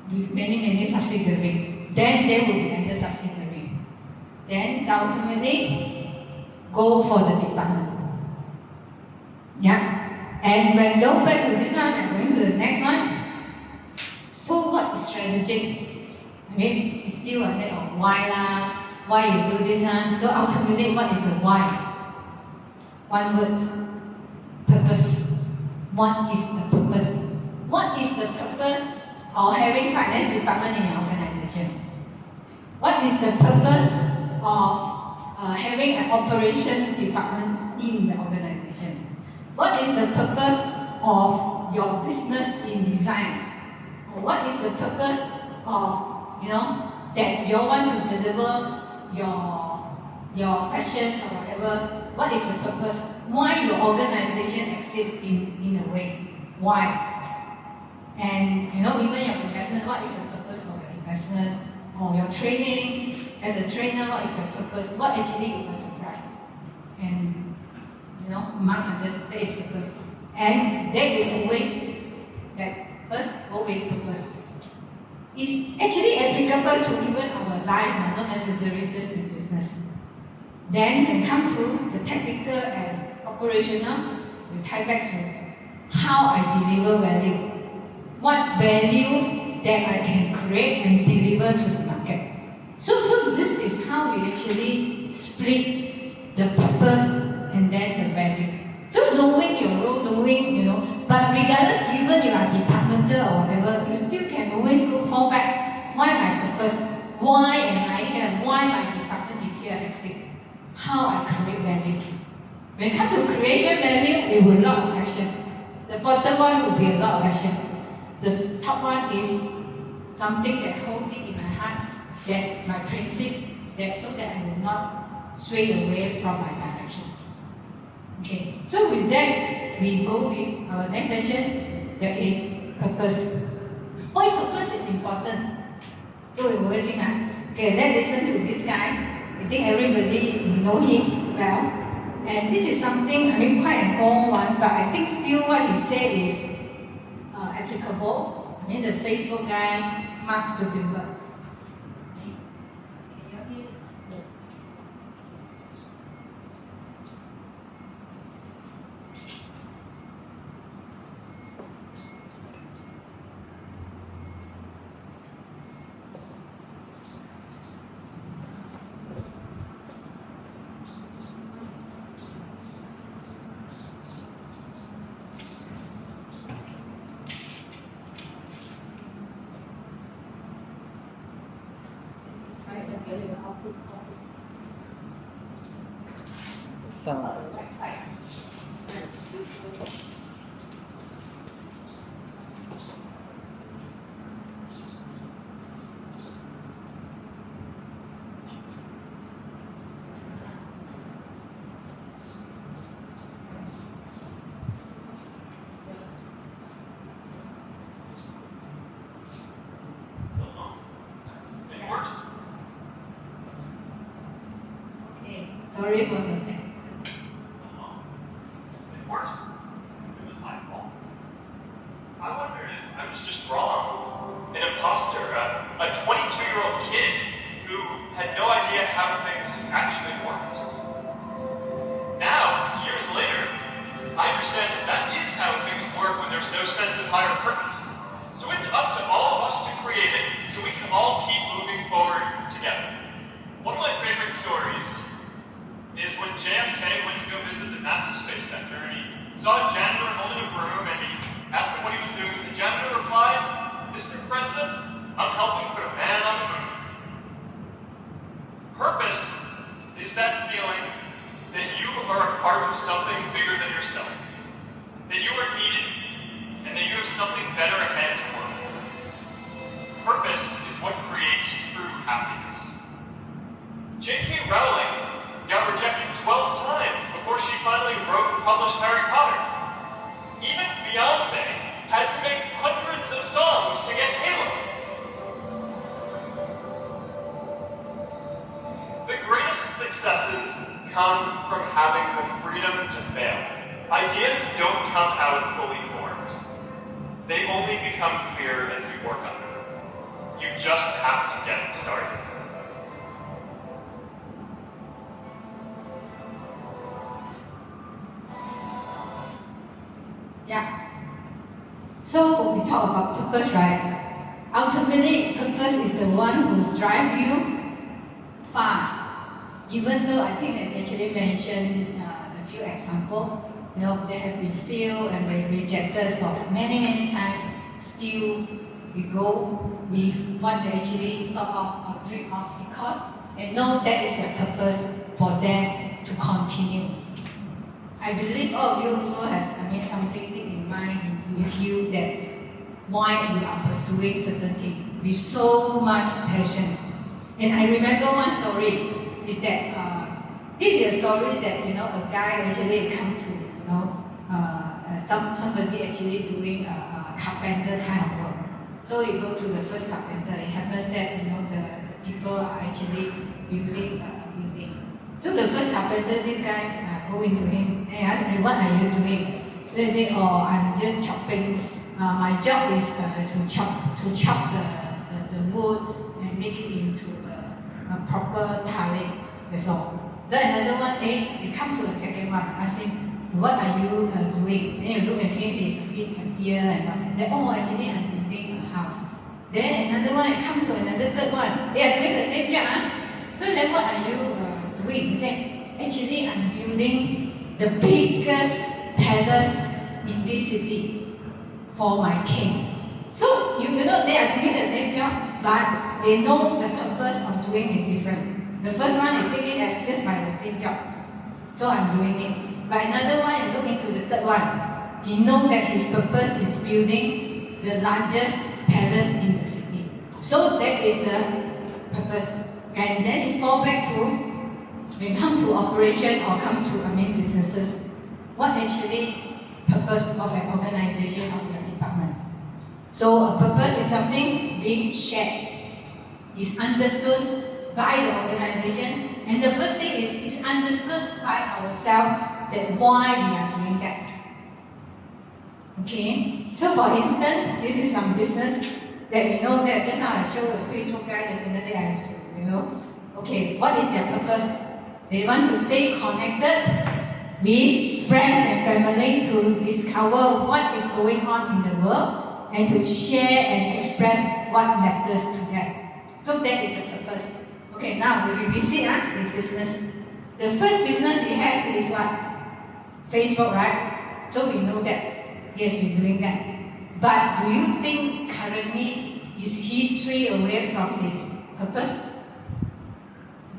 with many subsidiaries. Then they will be under subsidiary. Then ultimately go for the department. Yeah. And when go back to this one, I'm going to the next one. So what is strategic? It's still a set of why lah, why you do this one. So ultimately, what is the why? One word, purpose. What is the purpose? What is the purpose of having finance department in your organization? What is the purpose of having an operation department in the organization? What is the purpose of your business in design? Or what is the purpose of, that you want to deliver your sessions or whatever? What is the purpose? Why your organization exists in a way? Why? And even your investment, what is the purpose of your investment? Or your training, as a trainer, what is the purpose? What actually you want to drive? And among others, that is purpose. And that is always that first go with purpose. It's actually applicable to even our life, not necessarily just in business. Then when come to the technical and operational, we tie back to how I deliver value. What value that I can create and deliver to the market. So this is how we actually split the purpose and then the value. So knowing your role, but regardless, even you are departmental or whatever, you still can always go fall back. Why my purpose? Why am I here? Why my department is here existing? How I create value. When it comes to creation value, it will be a lot of action. The bottom one will be a lot of action. The top one is something that holds it in my heart, that my principle, that so that I will not sway away from my direction. Okay, so with that, we go with our next session, that is purpose. Why purpose is important? So we always think, okay, let's listen to this guy. I think everybody know him well. And this is something, I mean, quite an old one, but I think still what he said is applicable. I mean, the Facebook guy, Mark Zuckerberg. Sorry for something. Worse, it was my fault. I wondered if I was just wrong. An imposter, a 22-year-old kid who had no idea how things actually worked. Now, years later, I understand that is how things work when there's no sense of higher purpose. So it's up to all of us to create it so we can all keep moving forward together. One of my favorite stories is when JFK went to go visit the NASA Space Center and he saw a janitor holding a broom and he asked him what he was doing. The janitor replied, "Mr. President, I'm helping put a man on the moon." Purpose is that feeling that you are a part of something bigger than yourself, that you are needed, and that you have something better ahead to work for. Purpose is what creates true happiness. J.K. Rowling got rejected 12 times before she finally wrote and published Harry Potter. Even Beyonce had to make hundreds of songs to get Halo. The greatest successes come from having the freedom to fail. Ideas don't come out fully formed. They only become clear as you work on them. You just have to get started. Yeah. So we talk about purpose, right? Ultimately, purpose is the one who drives you far. Even though I think they actually mentioned a few examples, they have been failed and they rejected for many times. Still, we go with what they actually thought of or dream of because they know that is their purpose for them to continue. I believe all of you also have, something in mind with you that why you are pursuing certain things with so much passion. And I remember one story is that this is a story that a guy actually come to somebody actually doing a carpenter kind of work. So you go to the first carpenter. It happens that the people are actually building a building. So the first carpenter, this guy go into him and ask him, "What are you doing?" They say, "Oh, I'm just chopping. My job is to chop the wood and make it into a proper tiling. That's all." Then another one, you come to the second one, ask him, "What are you doing?" Then you look at him, he's a bit here and that. Then, "Oh, actually I'm building a house." Then another one, come to another third one, they are doing the same job. So then what are you doing? He said, "Actually I'm building the biggest palace in this city for my king." So you know they are doing the same job, but they know the purpose of doing is different. The first one they take it as just my routine job, so I'm doing it. But another one, you look into the third one, he knows that his purpose is building the largest palace in the city. So that is the purpose. And then it falls back to when it comes to operation or come to businesses, what actually purpose of an organization of your department? So a purpose is something being shared, is understood by the organization, and the first thing is understood by ourselves that why we are doing that. Okay, so for instance, this is some business that we know that just now I showed the Facebook guy, definitely I show, okay, what is their purpose? They want to stay connected with friends and family to discover what is going on in the world and to share and express what matters to them. So that is the purpose. Okay, now we revisit this business. The first business he has is what? Facebook, right? So we know that. Yes, we're doing that. But do you think currently is he strayed away from his purpose?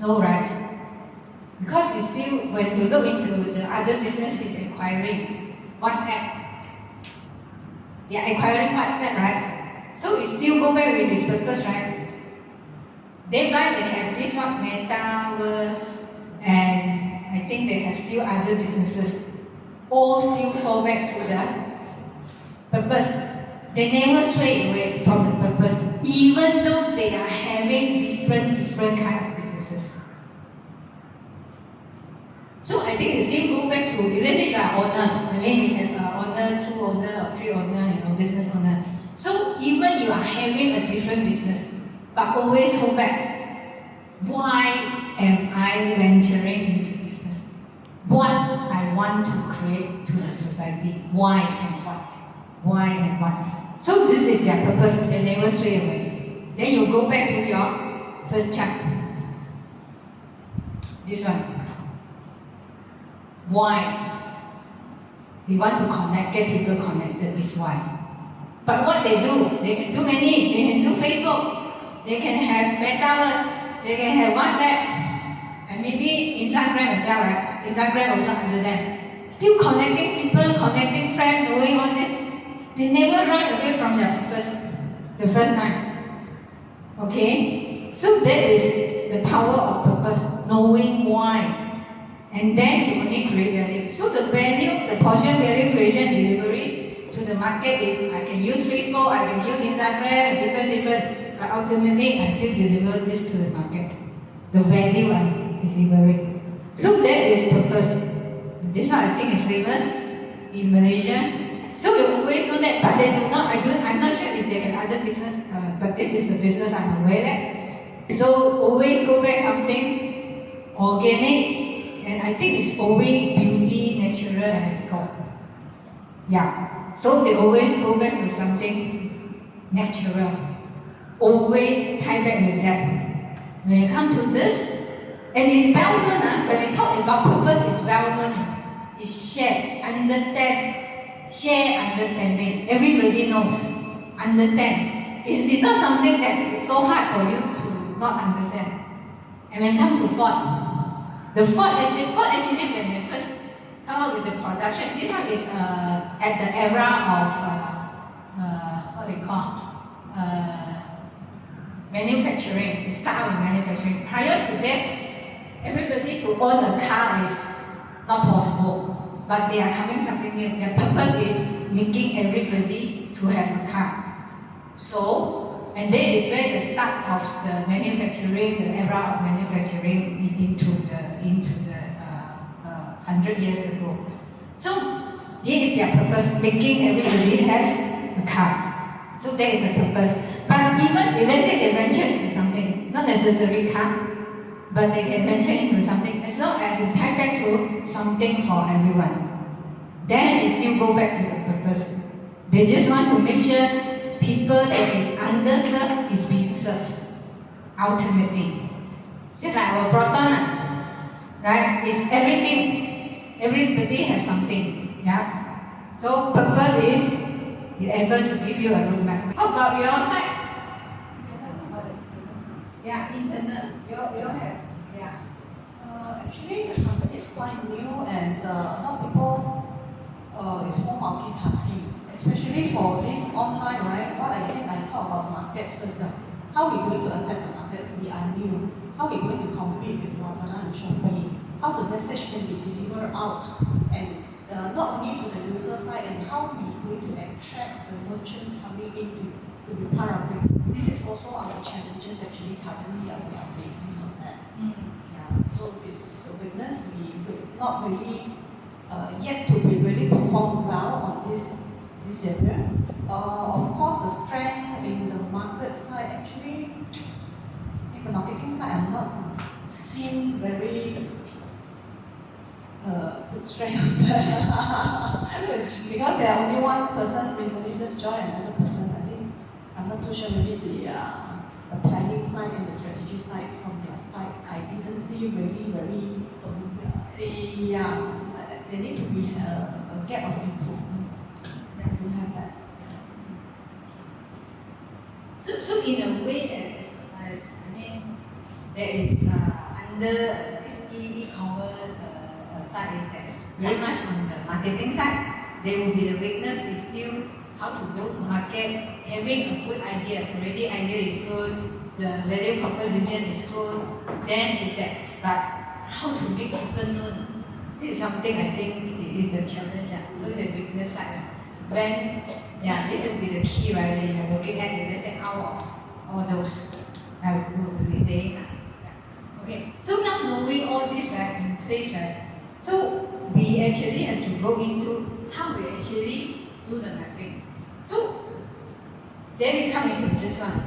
No, right? Because it's still, when you look into the other business he's acquiring, WhatsApp. They are acquiring WhatsApp, right? So it still go back with his purpose, right? Thereby they have this one, Metaverse, and I think they have still other businesses. All still fall back to the purpose. They never stray away from the purpose, even though they are having different kind of businesses. So I think the same go back to, let's say you are owner, we have owner, 2 owner, or 3 owner, business owner. So even you are having a different business, but always hold back. Why am I venturing into business? What I want to create to the society? Why and what? Why and what? So this is their purpose. They never stray away. Then you go back to your first chapter. This one. Why? They want to connect, get people connected is why. But what they do, they can do many. They can do Facebook. They can have Metaverse. They can have WhatsApp. And maybe Instagram as well, right? Instagram also under them. Still connecting people, connecting friends, doing all this. They never run away from their purpose the first time. Okay? So that is the power of purpose, knowing why. And then you only create value. So the value, the portion value creation delivery to the market is I can use Facebook, I can use Instagram, different, but ultimately I still deliver this to the market. The value I'm delivering. So that is purpose. This one I think is famous in Malaysia. So you always know that, but they do not, I'm not sure if they have other business, but this is the business I'm aware of. So always go back something organic, and I think it's always beauty, natural, and ethical. Yeah. So they always go back to something natural. Always tie back with that. When you come to this, and it's well known, when we talk about purpose, it's well known. It's shared, share understanding. Everybody knows. Understand. It's not something that is so hard for you to not understand. And when it comes to Ford, Ford actually when they first come up with the production, this one is at the era of what we call manufacturing. It started with manufacturing. Prior to this, everybody to own a car is not possible. But they are coming something new. Their purpose is making everybody to have a car. So, and that is where the start of the manufacturing, the era of manufacturing into the 100 years ago. So, this is their purpose, making everybody have a car. So that is the purpose. But even if let's say they venture into something, not necessarily car, but they can venture into something as long as it's tied back to something for everyone. Then it still go back to the purpose. They just want to make sure people that is underserved is being served. Ultimately. Just like our Protona, right? It's everything. Everybody has something. Yeah. So purpose is able to give you a roadmap. How about your side? Yeah, internet. You have. Yeah. Actually, the company is quite new, and a lot of people is more multitasking, especially for this online, right? What I said, I talk about market first. How we going to attack the market? We are new. How we going to compete with Lazada and Shopee? how the message can be delivered out, and not only to the user side, and how we going to attract the merchants coming in to be part of it. This is also our challenges actually currently that we are facing on that. Yeah, so this is the weakness. We not really yet to be really perform well on this area. Of course, the strength in the market side actually, in the marketing side, I'm not seen very good strength on that. Because there are only one person recently just joined another person. I think I'm not too sure, maybe the planning side and the strategy side from their side. I didn't see really very yeah, something like that. There need to be a gap of improvement. To have that. So in a way, as I mean, there is under this e-commerce side is that very much on the marketing side, there will be the weakness is still how to go to market, having a good idea, already idea is good, the value proposition is good, then is that, but how to make people known? This is something I think is the challenge. So the weakness side. When, yeah, this will be the key, right? That you are looking at, let's say, out of all those I will be saying. Okay, so now knowing all this, right, in place, right, so we actually have to go into how we actually do the mapping. So then we come into this one,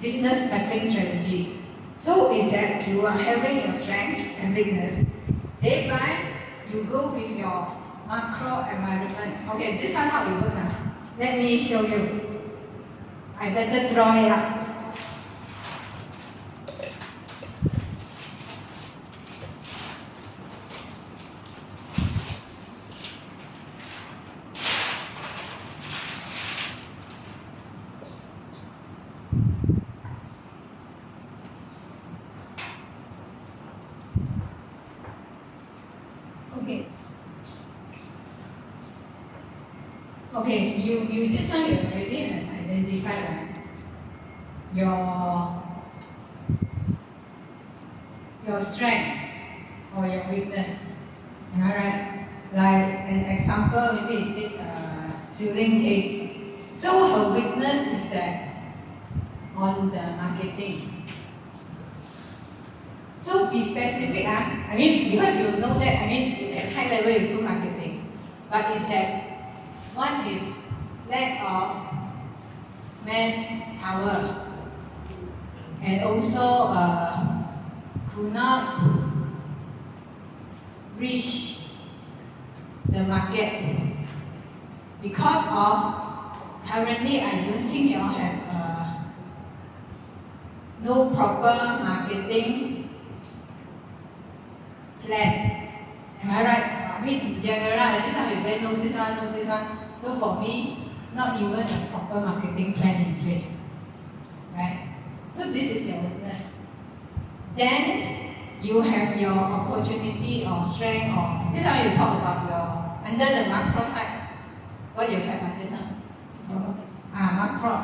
business mapping strategy. So is that you are having your strength and weakness, thereby you go with your macro environment. Okay, this one how it works. Let me show you. I better draw it up. Okay, you just now you already identified, right? Your strength or your weakness. Am I right? Like an example, maybe you take Ceiling case. So her weakness is that on the marketing. So be specific, I mean, because you know that, I mean, at high level you do marketing, but is that one is lack of manpower, and also could not reach the market because of currently I don't think you all have no proper marketing plan. Am I right? I mean, in general, this one you say no, this one, no, this one. So for me, not even a proper marketing plan in place, right? So this is your weakness. Then you have your opportunity or strength, or this one you talk about your under the macro side. What you have on this one? Macro.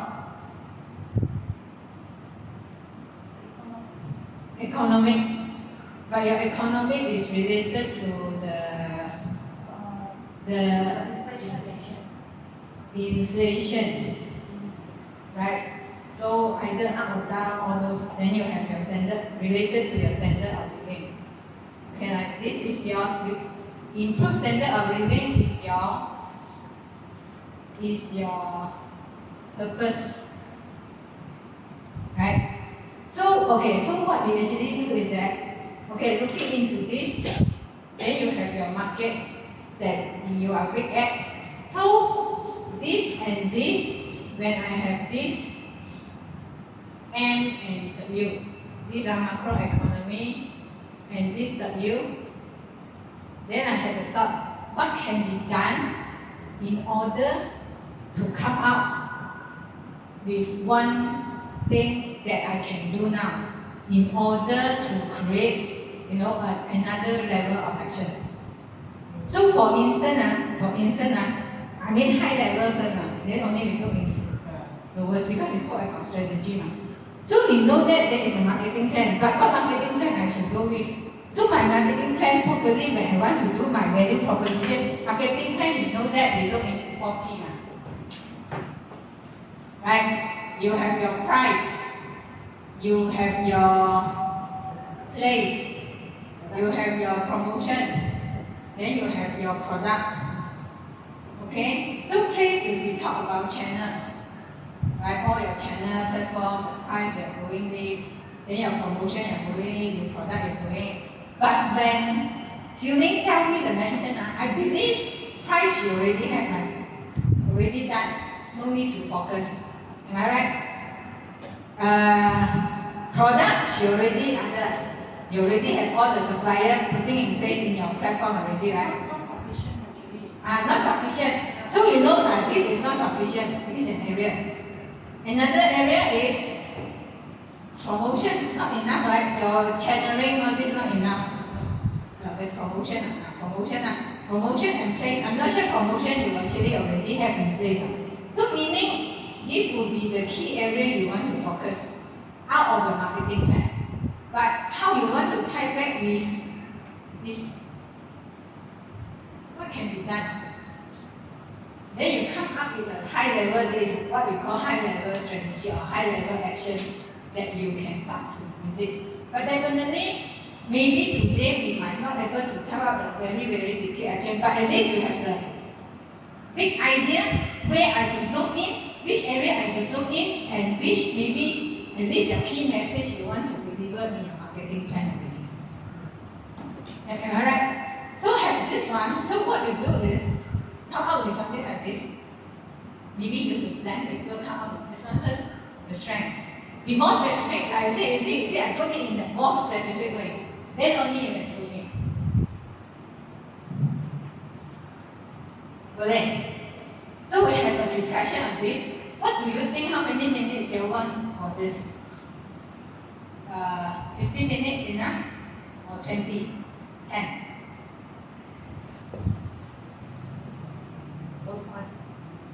Economic. But your economic is related to the inflation, right? So either up or down, all those, then you have your standard related to your standard of living. Okay, like this is your improved standard of living is your purpose, right? So okay, so what we actually do is that, okay, looking into this, then you have your market that you are weak at. So this and this, when I have this M and W, these are macroeconomy, and this W, then I have a thought, what can be done in order to come up with one thing that I can do now in order to create, another level of action. So for instance, I mean high level first, then only we go into the lowest because we talk about strategy. So we know that there is a marketing plan, but what marketing plan I should go with? So my marketing plan, probably when I want to do my value proposition, marketing plan, we know that we look into 4P. Right? You have your price, you have your place, you have your promotion, then you have your product. Okay? So place is we talk about channel. Right? All your channel, platform, the price you're going with, then your promotion you're doing, your product you're doing. But when Xiu-Ling tell me the mention, I believe price you already have, right? Already done. No need to focus. Am I right? Product you already under. You already have all the supplier putting in place in your platform already, right? Not sufficient actually. Not sufficient. So you know that this is not sufficient. This is an area. Another area is promotion is not enough, right? Your channeling all this not enough. The promotion and place. I'm not sure promotion you actually already have in place. So meaning this would be the key area you want to focus out of the marketing plan. But how you want to tie back with this? What can be done? Then you come up with a high level, this is what we call high level strategy or high level action that you can start to use it. But definitely, maybe today we might not be able to come up with a very, very detailed action, but at least you have the big idea where I to zoom in, which area I to zoom in, and which maybe at least your key message you want to deliver in your marketing plan. Am I right? So have this one. So what you do is come up with something like this. Maybe use a blank paper, come up with this one first, the strength. Be more specific. I say, you see, I put it in the more specific way. Then only you can do it. Boleh? So we have a discussion on this. What do you think? How many minutes you want for this? 15 minutes enough? Or 20? 10?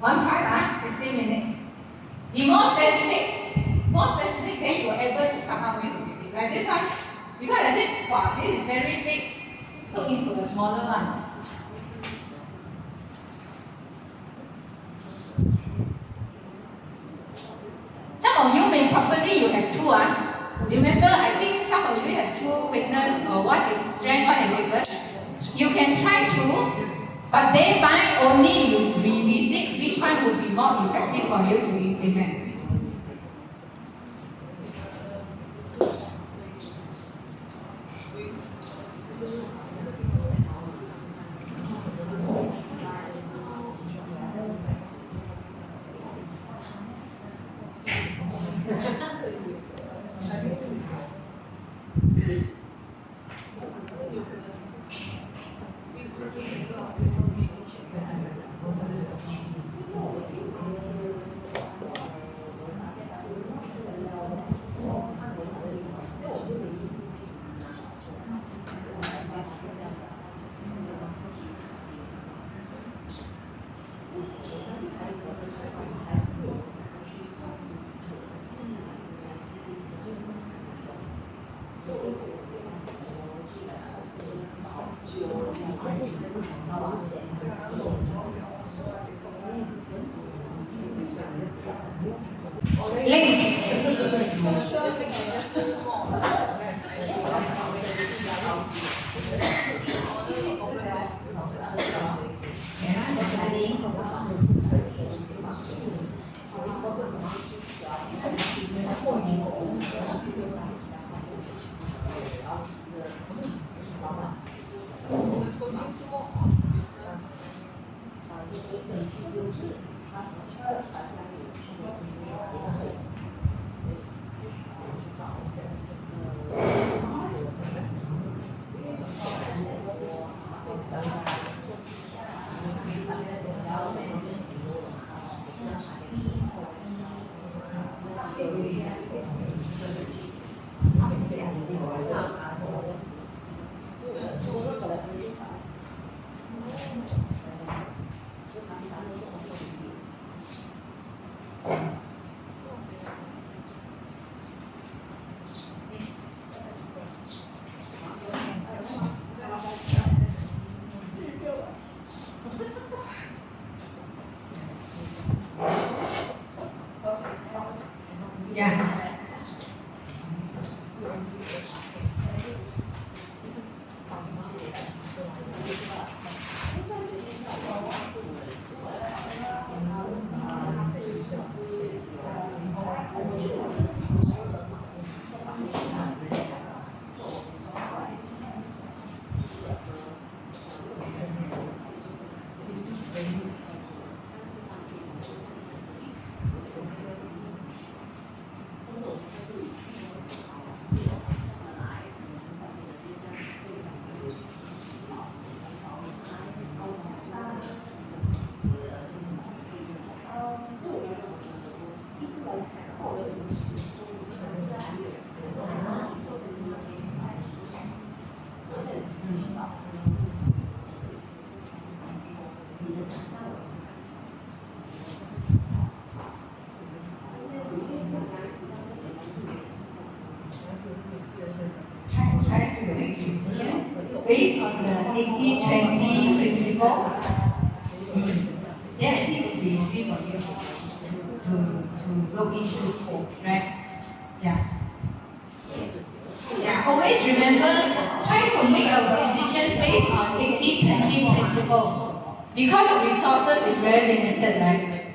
1.5, 15 minutes. Be more specific. More specific, then you are able to come up with it. Like this one, because I said, wow, this is very big. Look into the smaller one. Some of you may probably you have two. Remember, I think some of you have two weakness or what is strength, what is weakness. You can try two, but thereby only you revisit which one would be more effective for you to implement. 80-20 principle. Then I think it would be easy for you to look into, right? Yeah. Yeah, always remember, try to make a decision based on 80-20 principle. Because resources is very limited, right?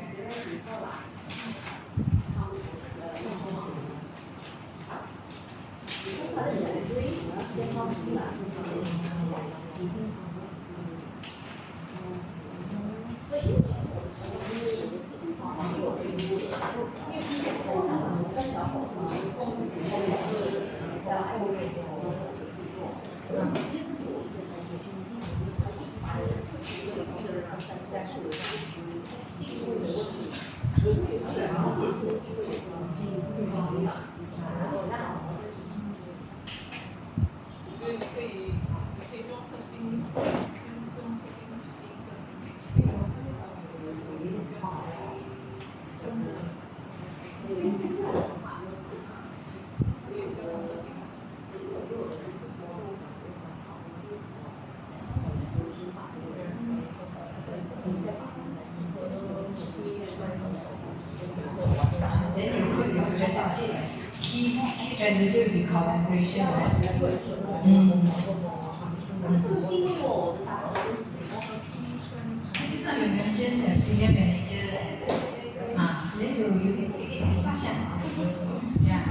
Then you put your strategy as key strategy will be collaboration, right? Just now you mentioned the senior manager and then you can take it decision. Yeah.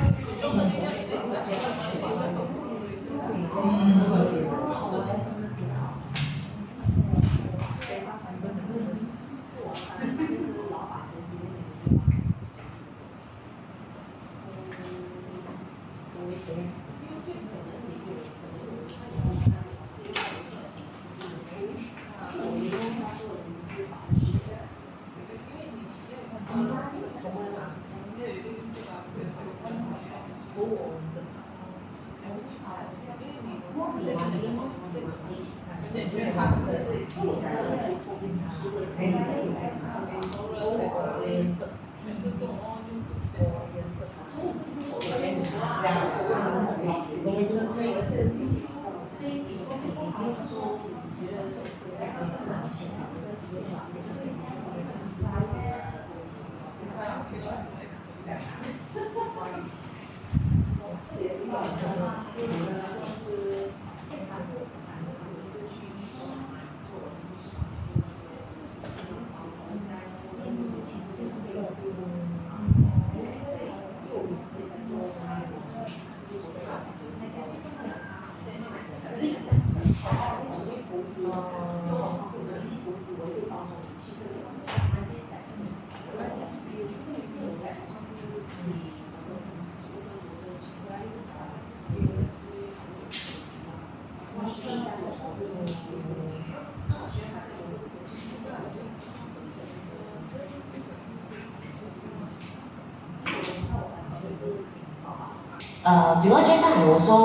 Because just now I also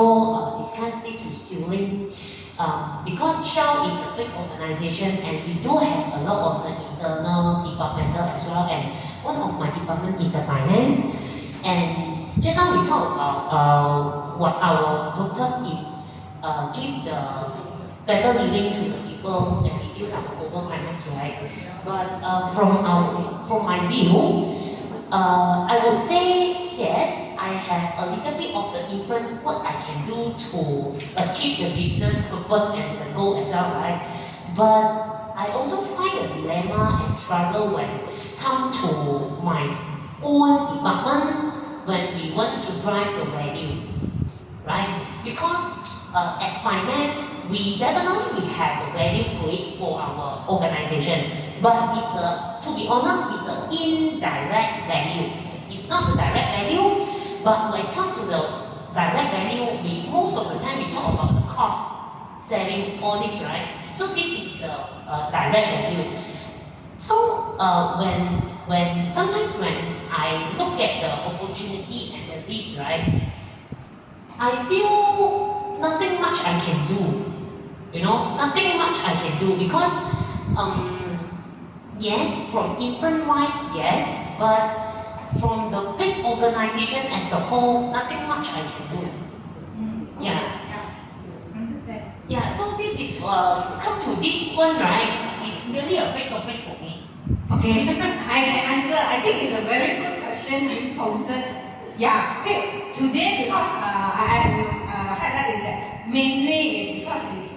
discussed this with Xiu-Ling, because Shell is a big organization and we do have a lot of the internal departmental as well, and one of my department is the finance, and just now we talked about what our purpose is, give the better living to the people and reduce our global climate, right? But from my view, I would say yes, I have a little bit of the influence what I can do to achieve the business purpose and the goal as well, right? But I also find a dilemma and struggle when come to my own department when we want to drive the value, right? Because as finance, we definitely have a value create for our organization, but it's to be honest, it's an indirect value. It's not the direct value, but when it comes to the direct value, most of the time we talk about the cost, saving, all this, right? So this is the direct value. So when sometimes when I look at the opportunity and the risk, right, I feel nothing much I can do. You know, nothing much I can do because yes, from infant wise, yes, but from the big organization as a whole, nothing much I can do. Yeah. Understand. Yeah, so this is come to this one, right? It's really a big topic for me. Okay, I can answer. I think it's a very good question you posted. Yeah, okay. Today, because I will highlight is that mainly is because it's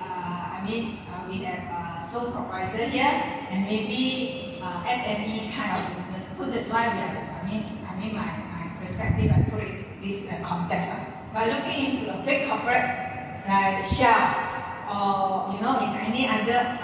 we have sole proprietor here and maybe SME kind of business. So that's why we have. My perspective I put it into this context. By looking into a big corporate like Shell or in any other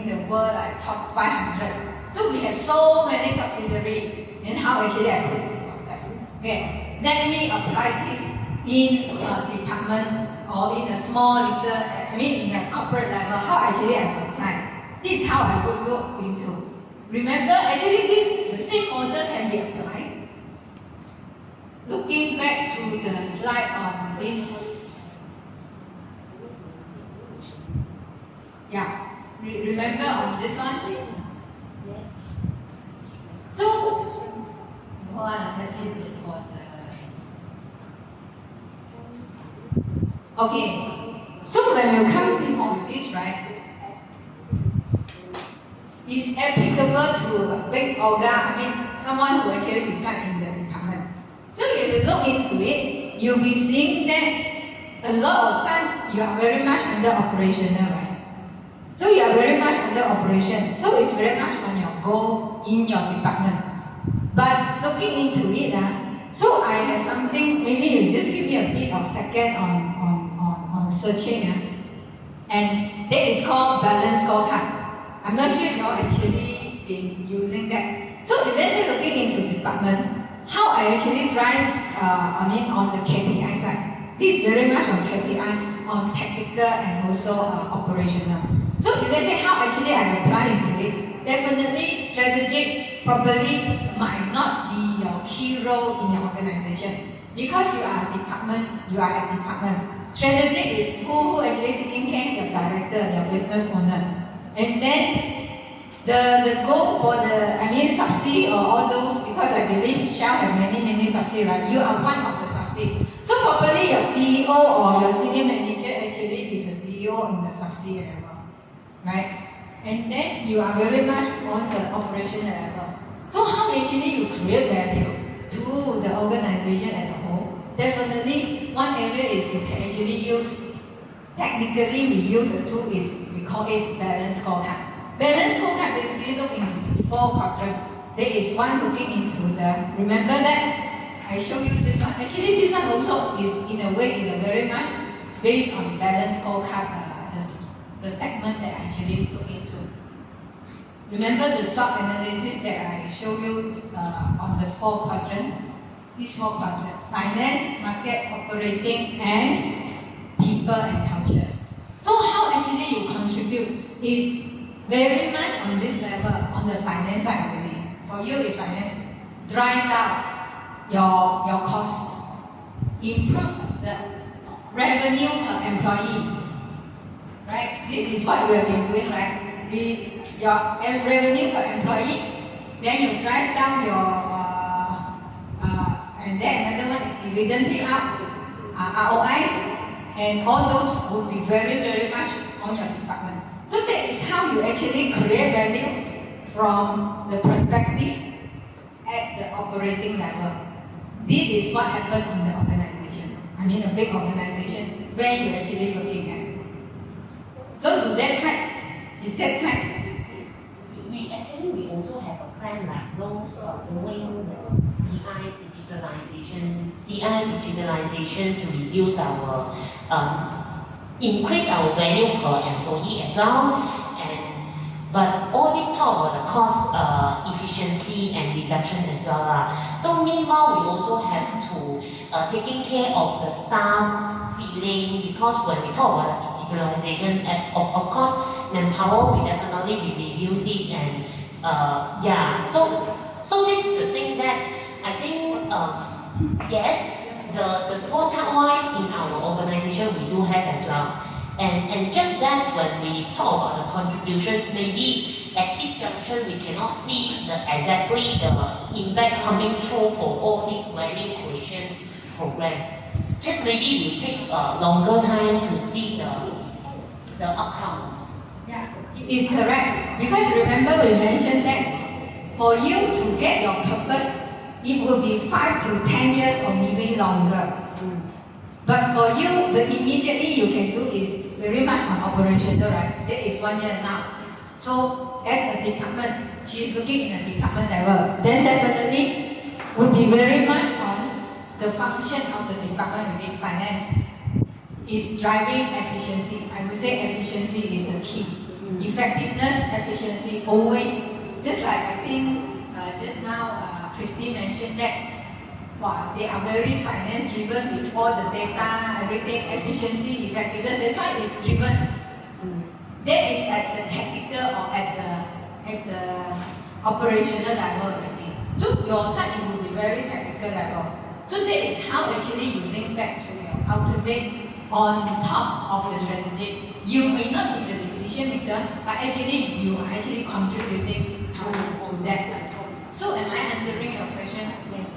the world like top 500. So we have so many subsidiaries. And how actually I put it into context? Okay, let me apply this in a department or in a small little, in a corporate level. How actually I apply? This is how I would go into. Remember, actually the same model can be applied. Looking back to the slide on this, yeah, remember on this one? Yes. So, let me look for the. Okay, so when you come into this, right? Is applicable to a big organ, someone who actually resides in the department. So if you look into it, you'll be seeing that a lot of time you are very much under operational, right? So you are very much under operation. So it's very much on your goal in your department. But looking into it, so I have something, maybe you just give me a bit of second on searching. And that is called balance scorecard. I'm not sure you've actually been using that. So if let's say looking into department, how I actually drive, on the KPI side. This is very much on KPI, on technical and also operational. So if let's say how actually I apply into it, definitely strategic probably might not be your key role in your organization. Because you are a department. Strategic is who actually taking care of your director, your business owner. And then the goal for the subsidy or all those, because I believe Shell have many subsidies, right? You are one of the subsidies. So probably your CEO or your senior manager actually is a CEO in the subsidy level, right? And then you are very much on the operational level. So how actually you create value to the organization as a whole? Definitely one area is you can actually use. Technically, we use the tool is we call it balance scorecard. Balance scorecard basically look into the 4 quadrants. There is one looking into the. Remember that I show you this one. Actually, this one also is in a way is a very much based on balance scorecard. The segment that I actually look into. Remember the SWOT analysis that I show you on the 4 quadrants. These 4 quadrants: finance, market, operating, and people and culture. So how actually you contribute is very much on this level, on the finance side already. For you is finance. Drive down your cost. Improve the revenue per employee. Right? This is what we have been doing, right? Your revenue per employee, then you drive down your and then another one is dividend payout, ROI. And all those would be very much on your department. So that is how you actually create value from the perspective at the operating level. This is what happened in the organization. A big organization where you actually looking at. So do that type? Is that type? We also have a plan like those doing the CI digitalization to reduce our, increase our value per employee as well. But all this talk about the cost efficiency and reduction as well. So meanwhile, we also have to taking care of the staff feeling, because when we talk about digitalization, of course, manpower we definitely will reduce it, and so this is the thing that I think yes, the scorecard wise in our organization we do have as well. And just that when we talk about the contributions, maybe at this junction we cannot see exactly the impact coming through for all these value creations program. Just maybe we take a longer time to see the outcome. Yeah, it is correct. Because remember we mentioned that for you to get your purpose, it will be 5 to 10 years or maybe longer. But for you, the immediately you can do is very much on operational, right? That is 1 year now. So as a department, she is looking in a department level, then definitely will be very much on the function of the department within finance. Is driving efficiency. I would say efficiency is the key. Effectiveness, efficiency, always. Just like I think just now Christine mentioned that, wow, they are very finance driven with all the data, everything, efficiency, effectiveness. That's why it's driven. That is at the technical or at the operational level already. So your side it will be very technical level. So that is how actually you link back to your ultimate on top of the strategy. You may not be the decision maker, but actually you are actually contributing to that. So am I answering your question? Yes.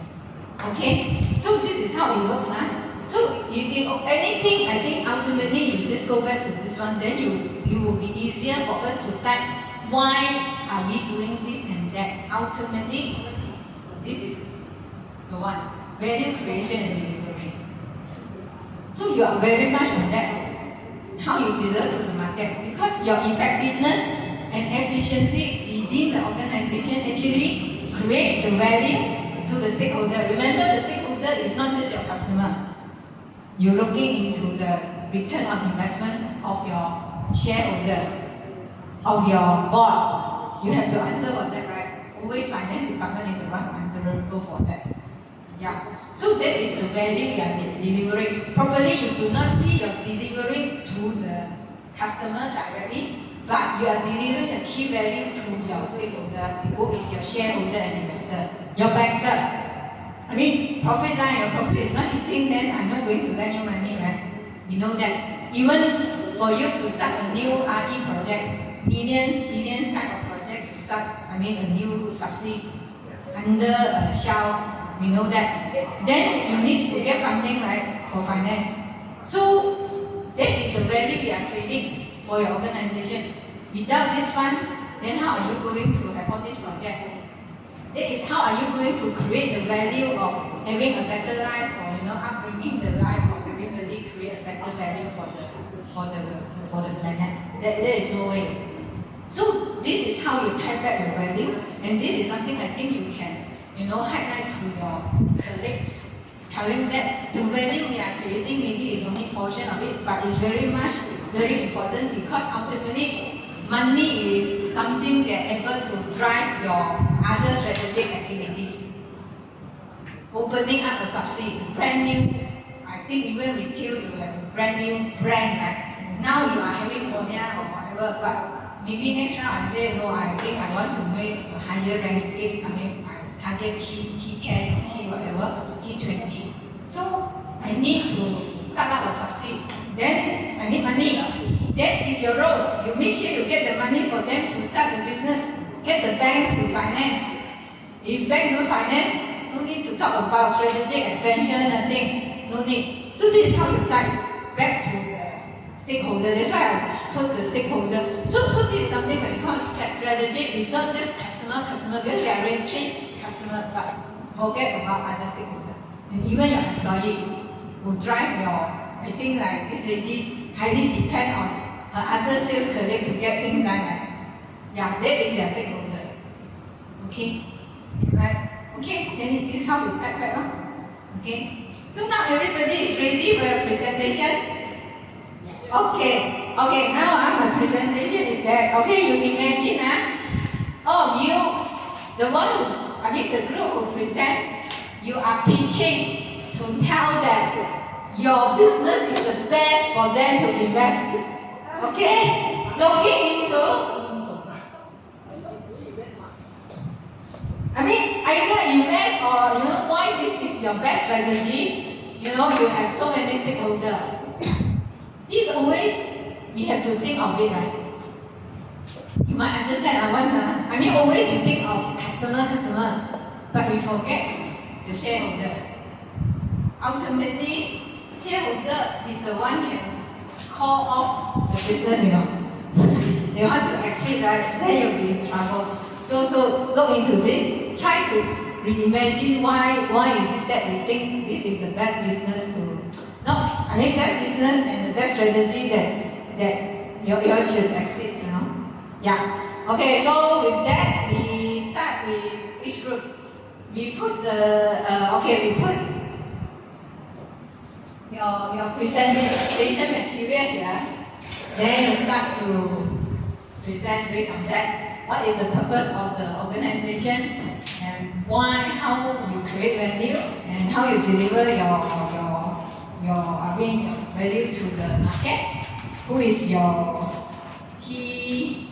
Okay. So this is how it works, huh? So if anything, I think ultimately you just go back to this one, then you will be easier for us to type why are we doing this and that. Ultimately, this is the one. Value creation and delivery. So you are very much on that, how you deliver to the market, because your effectiveness and efficiency within the organization actually create the value to the stakeholder. Remember, the stakeholder is not just your customer. You're looking into the return on investment of your shareholder, of your board. You have to answer for that, right? Always finance department is the one answerable for that. Yeah. So that is the value you are delivering. Probably you do not see your delivering to the customer directly, but you are delivering the key value to your stakeholder, who is your shareholder and investor, your banker. I mean, profit line, your profit is not eating, then I'm not going to lend you money, right? You know that. Even for you to start a new RE project, millions type of project to start, I mean a new subsidy under a shell. We know that. Then you need to get funding, right, for finance. So that is the value we are creating for your organization. Without this fund, then how are you going to have all this project? That is how are you going to create the value of having a better life, or upbringing the life of everybody, create a better value for the planet. There is no way. So this is how you type back the value, and this is something I think you can highlight to your colleagues, telling that the value we are creating maybe is only portion of it, but it's very important, because ultimately money is something that able to drive your other strategic activities. Opening up a subsidy, brand new, I think even retail you have a brand new brand, right? Now you are having Onia or whatever, but maybe next round I say, no, I think I want to make a higher ranking, target T10, T whatever, T20. So I need to start up a subsidy. Then I need money. That is your role. You make sure you get the money for them to start the business. Get the bank to finance. If bank do finance, no need to talk about strategic expansion, nothing. No need. So this is how you type back to the stakeholder. That's why I put the stakeholder. So this is something when we call strategic. It's not just customer, because we are very trained customer, but forget about other stakeholders. And even your employee will drive your, I think like this lady highly depend on her other sales colleague to get things done. Right? Yeah, that is their stakeholder. Okay? Right? Okay, then this is how you type back. Okay? So now everybody is ready for your presentation? Okay, now my presentation is that, okay, you imagine, the one who, the group who present, you are pitching to tell that your business is the best for them to invest. Okay? Looking into, either invest or why this is your best strategy. You have so many stakeholders. This always we have to think of it, right? You might understand. Always you think of customer, but we forget the shareholder. Ultimately, shareholder is the one can call off the business, you know. They want to exit, right? Then you'll be in trouble. So look into this. Try to reimagine why is it that we think this is the best business to. No, I mean best business and the best strategy that you should exit, you know. Yeah. Okay. So with that, we start with which group? We put the we put your presentation material here. Then you start to present based on that. What is the purpose of the organization and why, how you create value and how you deliver your value to the market. Who is your key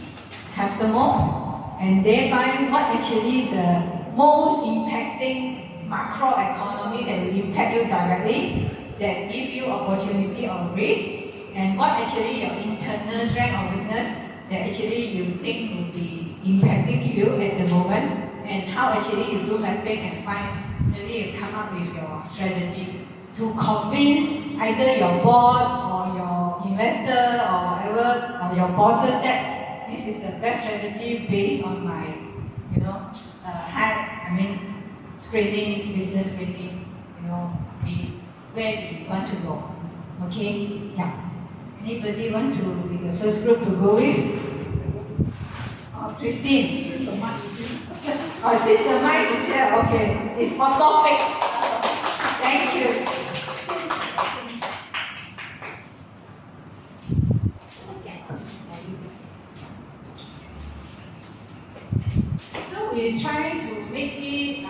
customer, and thereby what actually the most impacting macro economy that will impact you directly, that give you opportunity or risk, and what actually your internal strength or weakness that actually you think will be impacting you at the moment, and how actually you do mapping and finally you come up with your strategy to convince either your board or your investor or whatever or your bosses that this is the best strategy based on my screening, business screening, where do you want to go? Okay, yeah. Anybody want to be the first group to go with? Christine. Since the mic is here. Since the mic is here, okay. It's on topic. Thank you. So we try to make it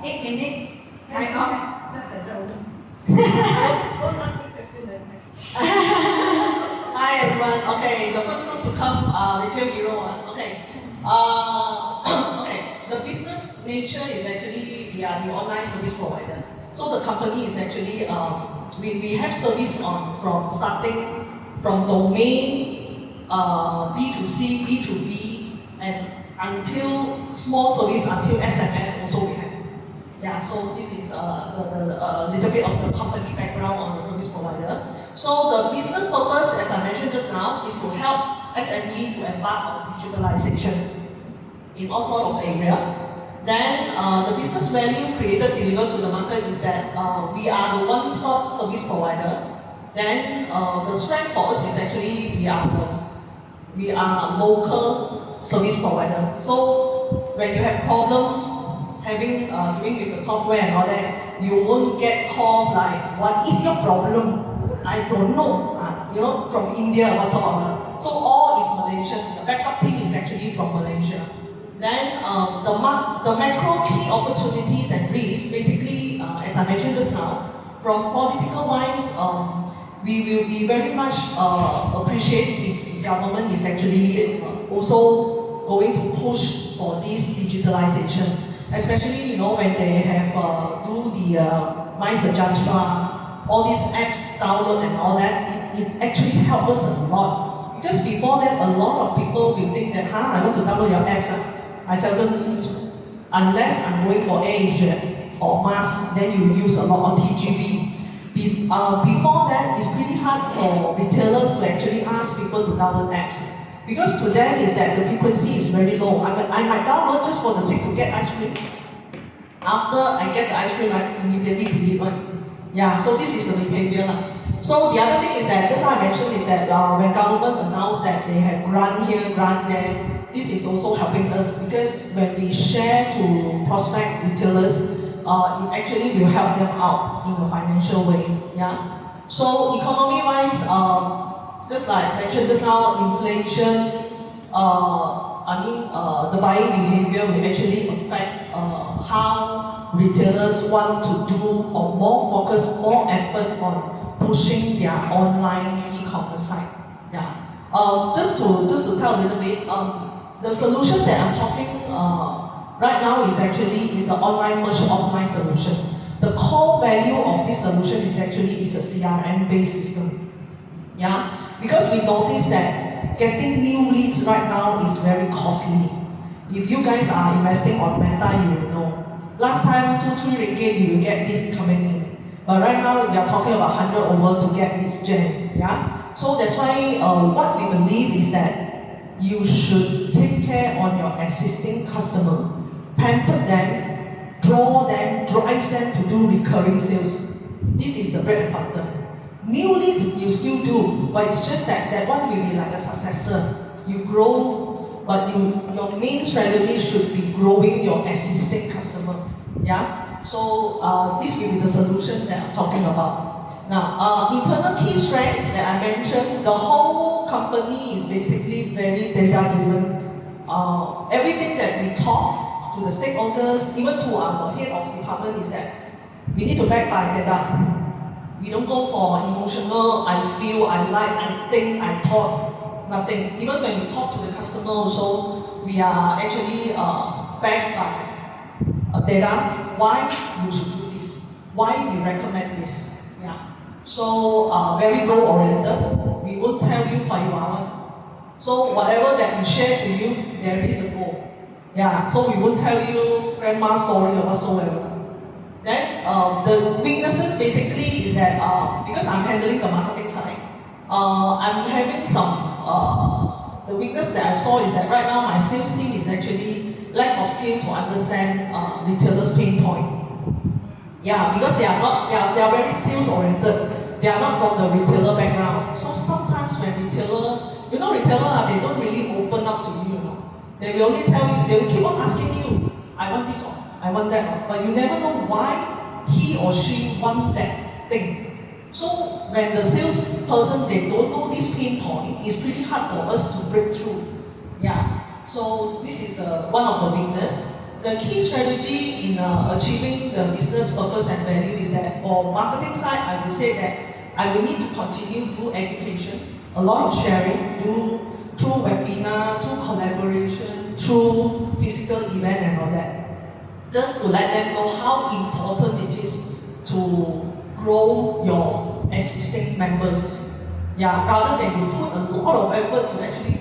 8 minutes. Right off. That's a no. Don't ask me question then. Hi everyone. Okay, the first group to come, retail hero. Okay. Okay. The business nature is actually we are the online service provider. So the company is actually we have service from starting from domain B2C, B2B, and until small service until SMS also we have. Yeah, so this is a little bit of the company background on the service provider. So the business purpose, as I mentioned just now, is to help SME to embark on digitalization in all sorts of areas. Then the business value created delivered to the market is that we are the one-stop service provider. Then the strength for us is actually we are local service provider. So when you have problems doing with the software and all that, you won't get calls like, what is your problem? I don't know. From India or whatsoever. So all is Malaysian. The backup team is actually from Malaysia. Then the macro key opportunities and risks, basically, as I mentioned just now, from political wise, we will be very much appreciate if the government is actually also going to push for this digitalization. Especially, when they have through the My Sejahtera, all these apps download and all that, it actually helps us a lot. Because before that, a lot of people will think that, I want to download your apps. I seldom use, unless I'm going for Asia or mass, then you use a lot of TGV. Before that, it's pretty hard for retailers to actually ask people to download apps. Because to them is that the frequency is very low. I might download just for the sake to get ice cream. After I get the ice cream, I immediately delete one. Yeah, so this is the behavior. So the other thing is that, just like I mentioned, is that when government announced that they have grant here, grant there, this is also helping us because when we share to prospect retailers, it actually will help them out in a financial way. Yeah. So economy-wise, just like I mentioned just now, inflation, the buying behavior will actually affect how retailers want to do or more focus, more effort on pushing their online e-commerce site. Yeah. Just to tell a little bit, the solution that I'm talking right now is an online merge offline solution. The core value of this solution is a CRM-based system. Yeah, because we noticed that getting new leads right now is very costly. If you guys are investing on Meta, you will know. Last time, 2-3 ringgit, you will get this coming in. But right now, we are talking about 100 over to get this gen. Yeah. So that's why what we believe is that you should take care on your existing customer, pamper them, draw them, drive them to do recurring sales. This is the bread and butter. New leads you still do, but it's just that one will be like a successor. You grow, but your main strategy should be growing your existing customer. Yeah. So this will be the solution that I'm talking about. Now, internal key strength that I mentioned, the whole company is basically very data-driven. Everything that we talk to the stakeholders, even to our head of department, is that we need to back by data. We don't go for emotional, I feel, I like, I think, I thought, nothing. Even when we talk to the customer also, we are actually backed by data. Why you should do this? Why we recommend this? Yeah. So very goal-oriented. We will tell you for you hour. So whatever that we share to you, there is a goal. Yeah. So we won't tell you grandma's story or whatsoever. Then the weaknesses basically is that because I'm handling the marketing side, I'm having some. The weakness that I saw is that right now my sales team is actually lack of skill to understand retailers' pain point. Yeah, because they are very sales oriented. They are not from the retailer background. So sometimes when retailer they don't really open up to you. They will only tell you. They will keep on asking you, I want this one, I want that one, but you never know why he or she want that thing. So when the salesperson they don't know this pain point, it's pretty hard for us to break through. Yeah. So this is one of the weakness. The key strategy in achieving the business purpose and value is that for marketing side, I would say that I will need to continue to do education, a lot of sharing, through webinar, through collaboration, through physical event and all that. Just to let them know how important it is to grow your existing members. Yeah, rather than you put a lot of effort to actually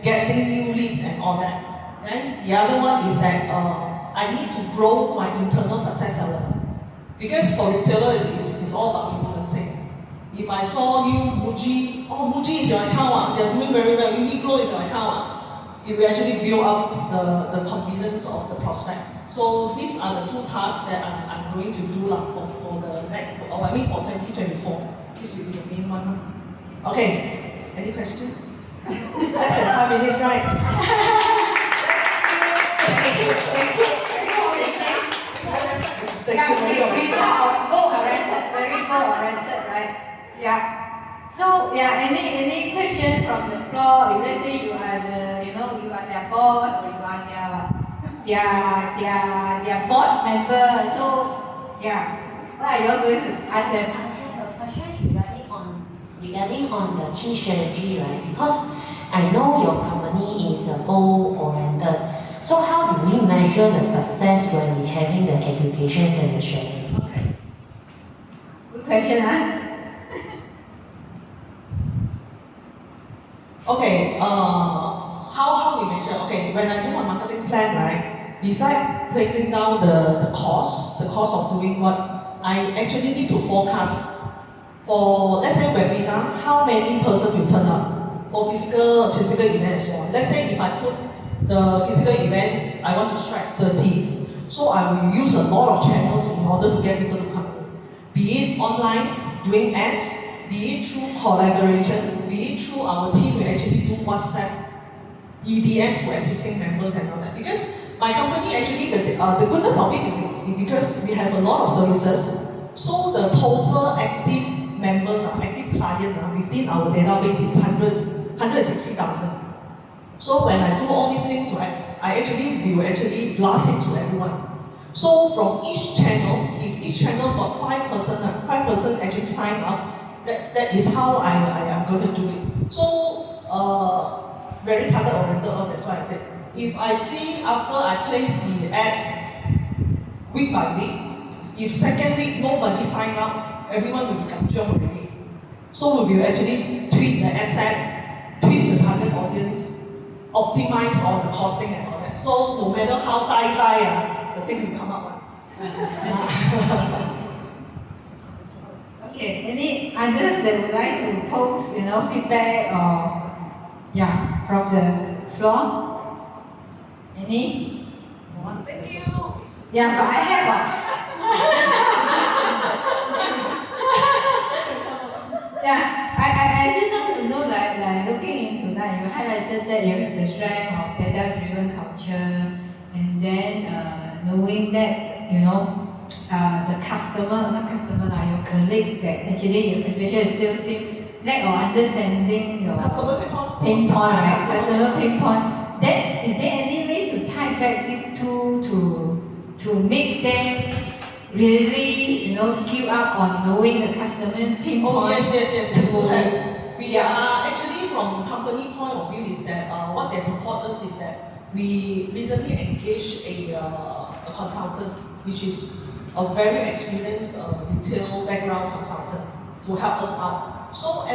getting new leads and all that. Then the other one is that I need to grow my internal success element. Because for retailers, it's all about influencing. If I saw you, Muji, Muji is your account, they're doing very well, Uniqlo is your account, it will actually build up the confidence of the prospect. So these are the two tasks that I'm going to do for the next, for 2024. This will be the main one. Okay, any questions? Less than 5 minutes, right? Very goal-oriented, right? Yeah. So any question from the floor? If let's say you are their boss or you are their board member. So what are you all going to ask them? I have a question regarding on the key strategy, right? Because I know your company is goal-oriented. So how do we measure the success when we're having the education and the strategy? Okay. Good question, huh? Okay, how we measure? Okay, when I do a marketing plan, right, besides placing down the cost of doing what, I actually need to forecast for, let's say, webinar, how many person will turn up for physical event as well. Let's say if I put the physical event, I want to strike 30. So I will use a lot of channels in order to get people to come in. Be it online, doing ads, be it through collaboration, be it through our team, we actually do WhatsApp, EDM to existing members and all that. Because my company actually, the goodness of it is because we have a lot of services, so the total active members, active clients within our database is 160,000. So when I do all these things, right, we will actually blast it to everyone. So from each channel, if each channel got 5% actually sign up, that is how I am going to do it. So very target oriented, that's why I said. If I see after I place the ads week by week, if second week nobody sign up, everyone will become jump already. So we will actually tweak the ad set, tweak the target audience, optimize all the costing and all that. So no matter how the thing will come up. Okay. Okay, any others that would like to post, feedback or, yeah, from the floor? Any? Thank you. Yeah, but I have yeah, I just want to know like looking into that, you highlighted that you have the strength of data-driven culture, and then knowing that, the customer, not customer, your colleagues that actually, especially the sales team, lack of understanding your Customer pain point, right? Customer pain point. Then is there any way to tie back these two to make them really, skill up on knowing the customer pain Oh point? yes. We are actually from company point of view is that what they support us is that we recently engaged a consultant, which is a very experienced retail background consultant to help us out. So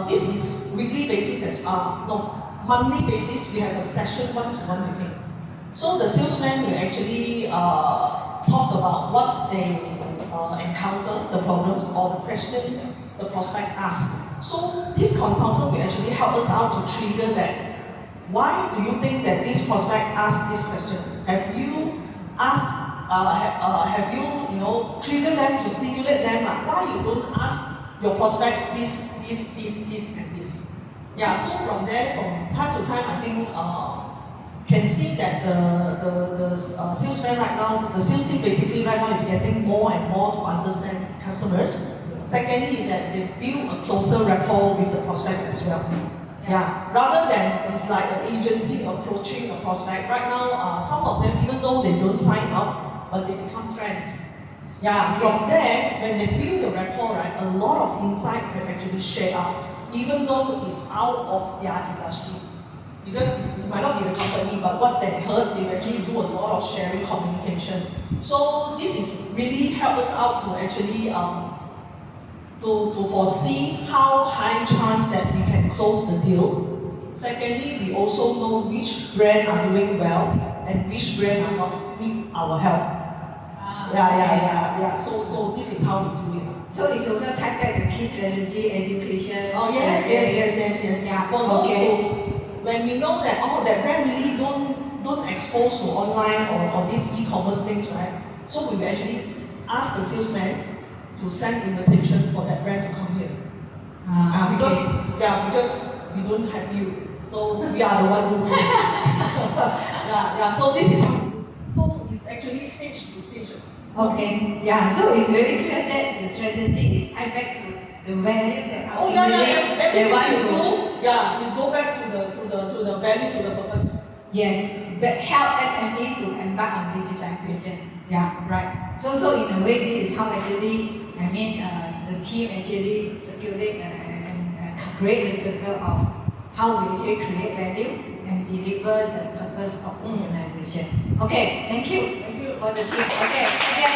this is weekly basis as monthly basis. We have a session one-to-one with him. So the salesman will actually talk about what they encounter, the problems or the question the prospect asks. So this consultant will actually help us out to trigger that. Why do you think that this prospect asked this question? Have you asked? Have you triggered them to stimulate them? Like why you don't ask your prospect this, and this? Yeah. So from there, from time to time, I think can see that the salesman right now, the sales team basically right now is getting more and more to understand customers. Secondly is that they build a closer rapport with the prospects as well. Yeah, rather than it's like an agency approaching a prospect. Right now, some of them, even though they don't sign up, but they become friends. Yeah, from there, when they build the rapport, right, a lot of insight have actually shared out, even though it's out of their industry. Because it might not be the company, but what they heard, they actually do a lot of sharing communication. So this is really help us out to actually to foresee how high chance that we can close the deal. Secondly, we also know which brand are doing well and which brand are not need our help. Yeah. So this is how we do it. So it's also tied back the key strategy, education. Oh yes. Yeah. For those who, when we know that that brand really don't expose to online or these e-commerce things, right? So we will actually ask the salesman to send invitation for that brand to come here. Because we don't have you, so we are the one who knows. So this is how. So it's actually stage to stage. Okay, yeah. So it's very clear that the strategy is tied back to the value that Everything you do, is go back to the value, to the purpose. Yes, but help SME to embark on digitization. Yeah, right. So in a way, this is how actually, the team actually circulate and create the circle of how we actually create value and deliver the purpose of the organization. Okay, thank you for the team. Okay, again.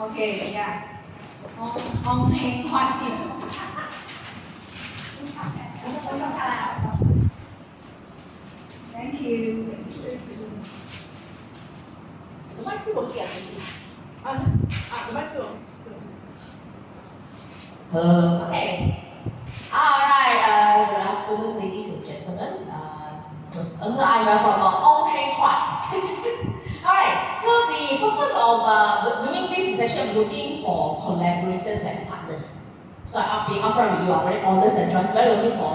Okay, yeah. Ong Heng Huat team. Thank you. The mic still working, I can see. The mic still. Okay. Alright, good afternoon, ladies and gentlemen. I'm from Ong Heng Huat. Alright, so the purpose of doing this is actually looking for collaborators and partners. So I'll be upfront with you, I'm very honest and transparent, looking for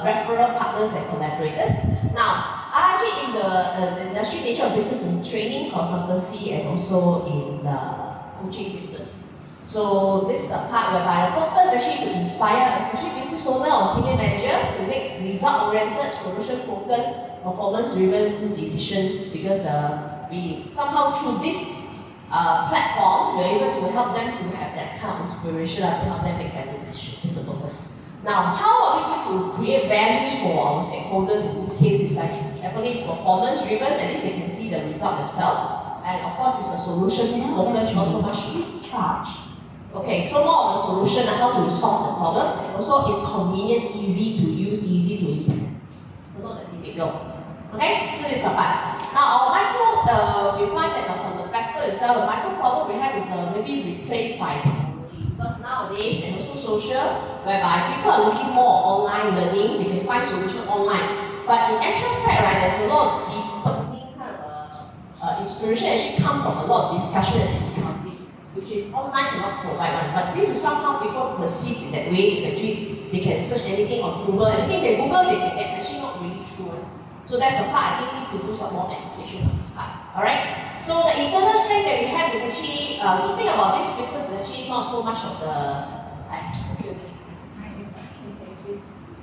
referral partners and collaborators. Now, I'm actually in the industry nature of business in training, consultancy, and also in the coaching business. So this is the part whereby the purpose is actually to inspire, especially business owner or senior manager, to make result-oriented, solution-focused, performance-driven decision, because we somehow through this platform, we're able to help them to have that kind of inspiration to help them make that decision. This is the purpose. Now, how are we going to create values for our stakeholders? In this case, it's like definitely it's performance-driven, at least they can see the result themselves. And of course, it's a solution-focused, not so much charge. Okay, so more of a solution on how to solve the problem. And also, it's convenient, easy to use, easy to implement. Not that difficult. Okay, so this is the part. Now our micro, we find that from the pastor itself, the micro problem we have is maybe replaced by technology. Because nowadays, and also social, whereby people are looking more online learning, they can find solution online. But in actual fact, right, there's a lot of deep learning kind of inspiration actually come from a lot of discussion and discovery, which is online cannot provide one. But this is somehow people perceive in that way. Is actually they can search anything on Google, anything they Google they can get. Actually not really true. So that's the part I think we need to do some more education on this part. Alright? So the internal strength that we have is actually, to think about this business is actually not so much of the...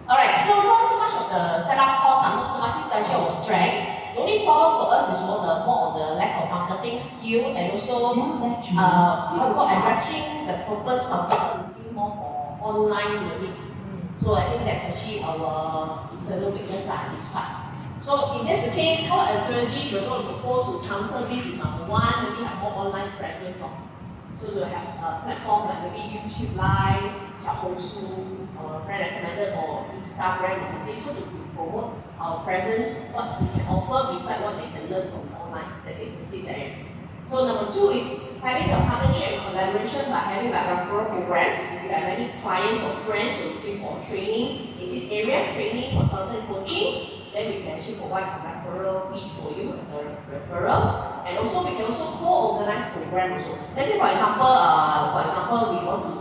Alright, so not so much of the setup cost, not so much, this is actually our strength. The only problem for us is more of the lack of marketing skill and also addressing the purpose of people looking more for online learning. So I think that's actually our internal weakness in this part. So in this case, how a strategy we're going to propose to counter this is number one, maybe have more online presence. So we'll have a platform like maybe YouTube Live, Xiaohongshu, or brand recommended, or Instagram or something, so to promote our presence, what we can offer beside what they can learn from online that they can see there is. So number two is having a partnership and collaboration by having like referral programs. If you have any clients or friends who are looking for training in this area, training, consultant, coaching, then we can actually provide some referral fees for you as a referral. And also we can also co-organize programs also. Let's say for example, we want to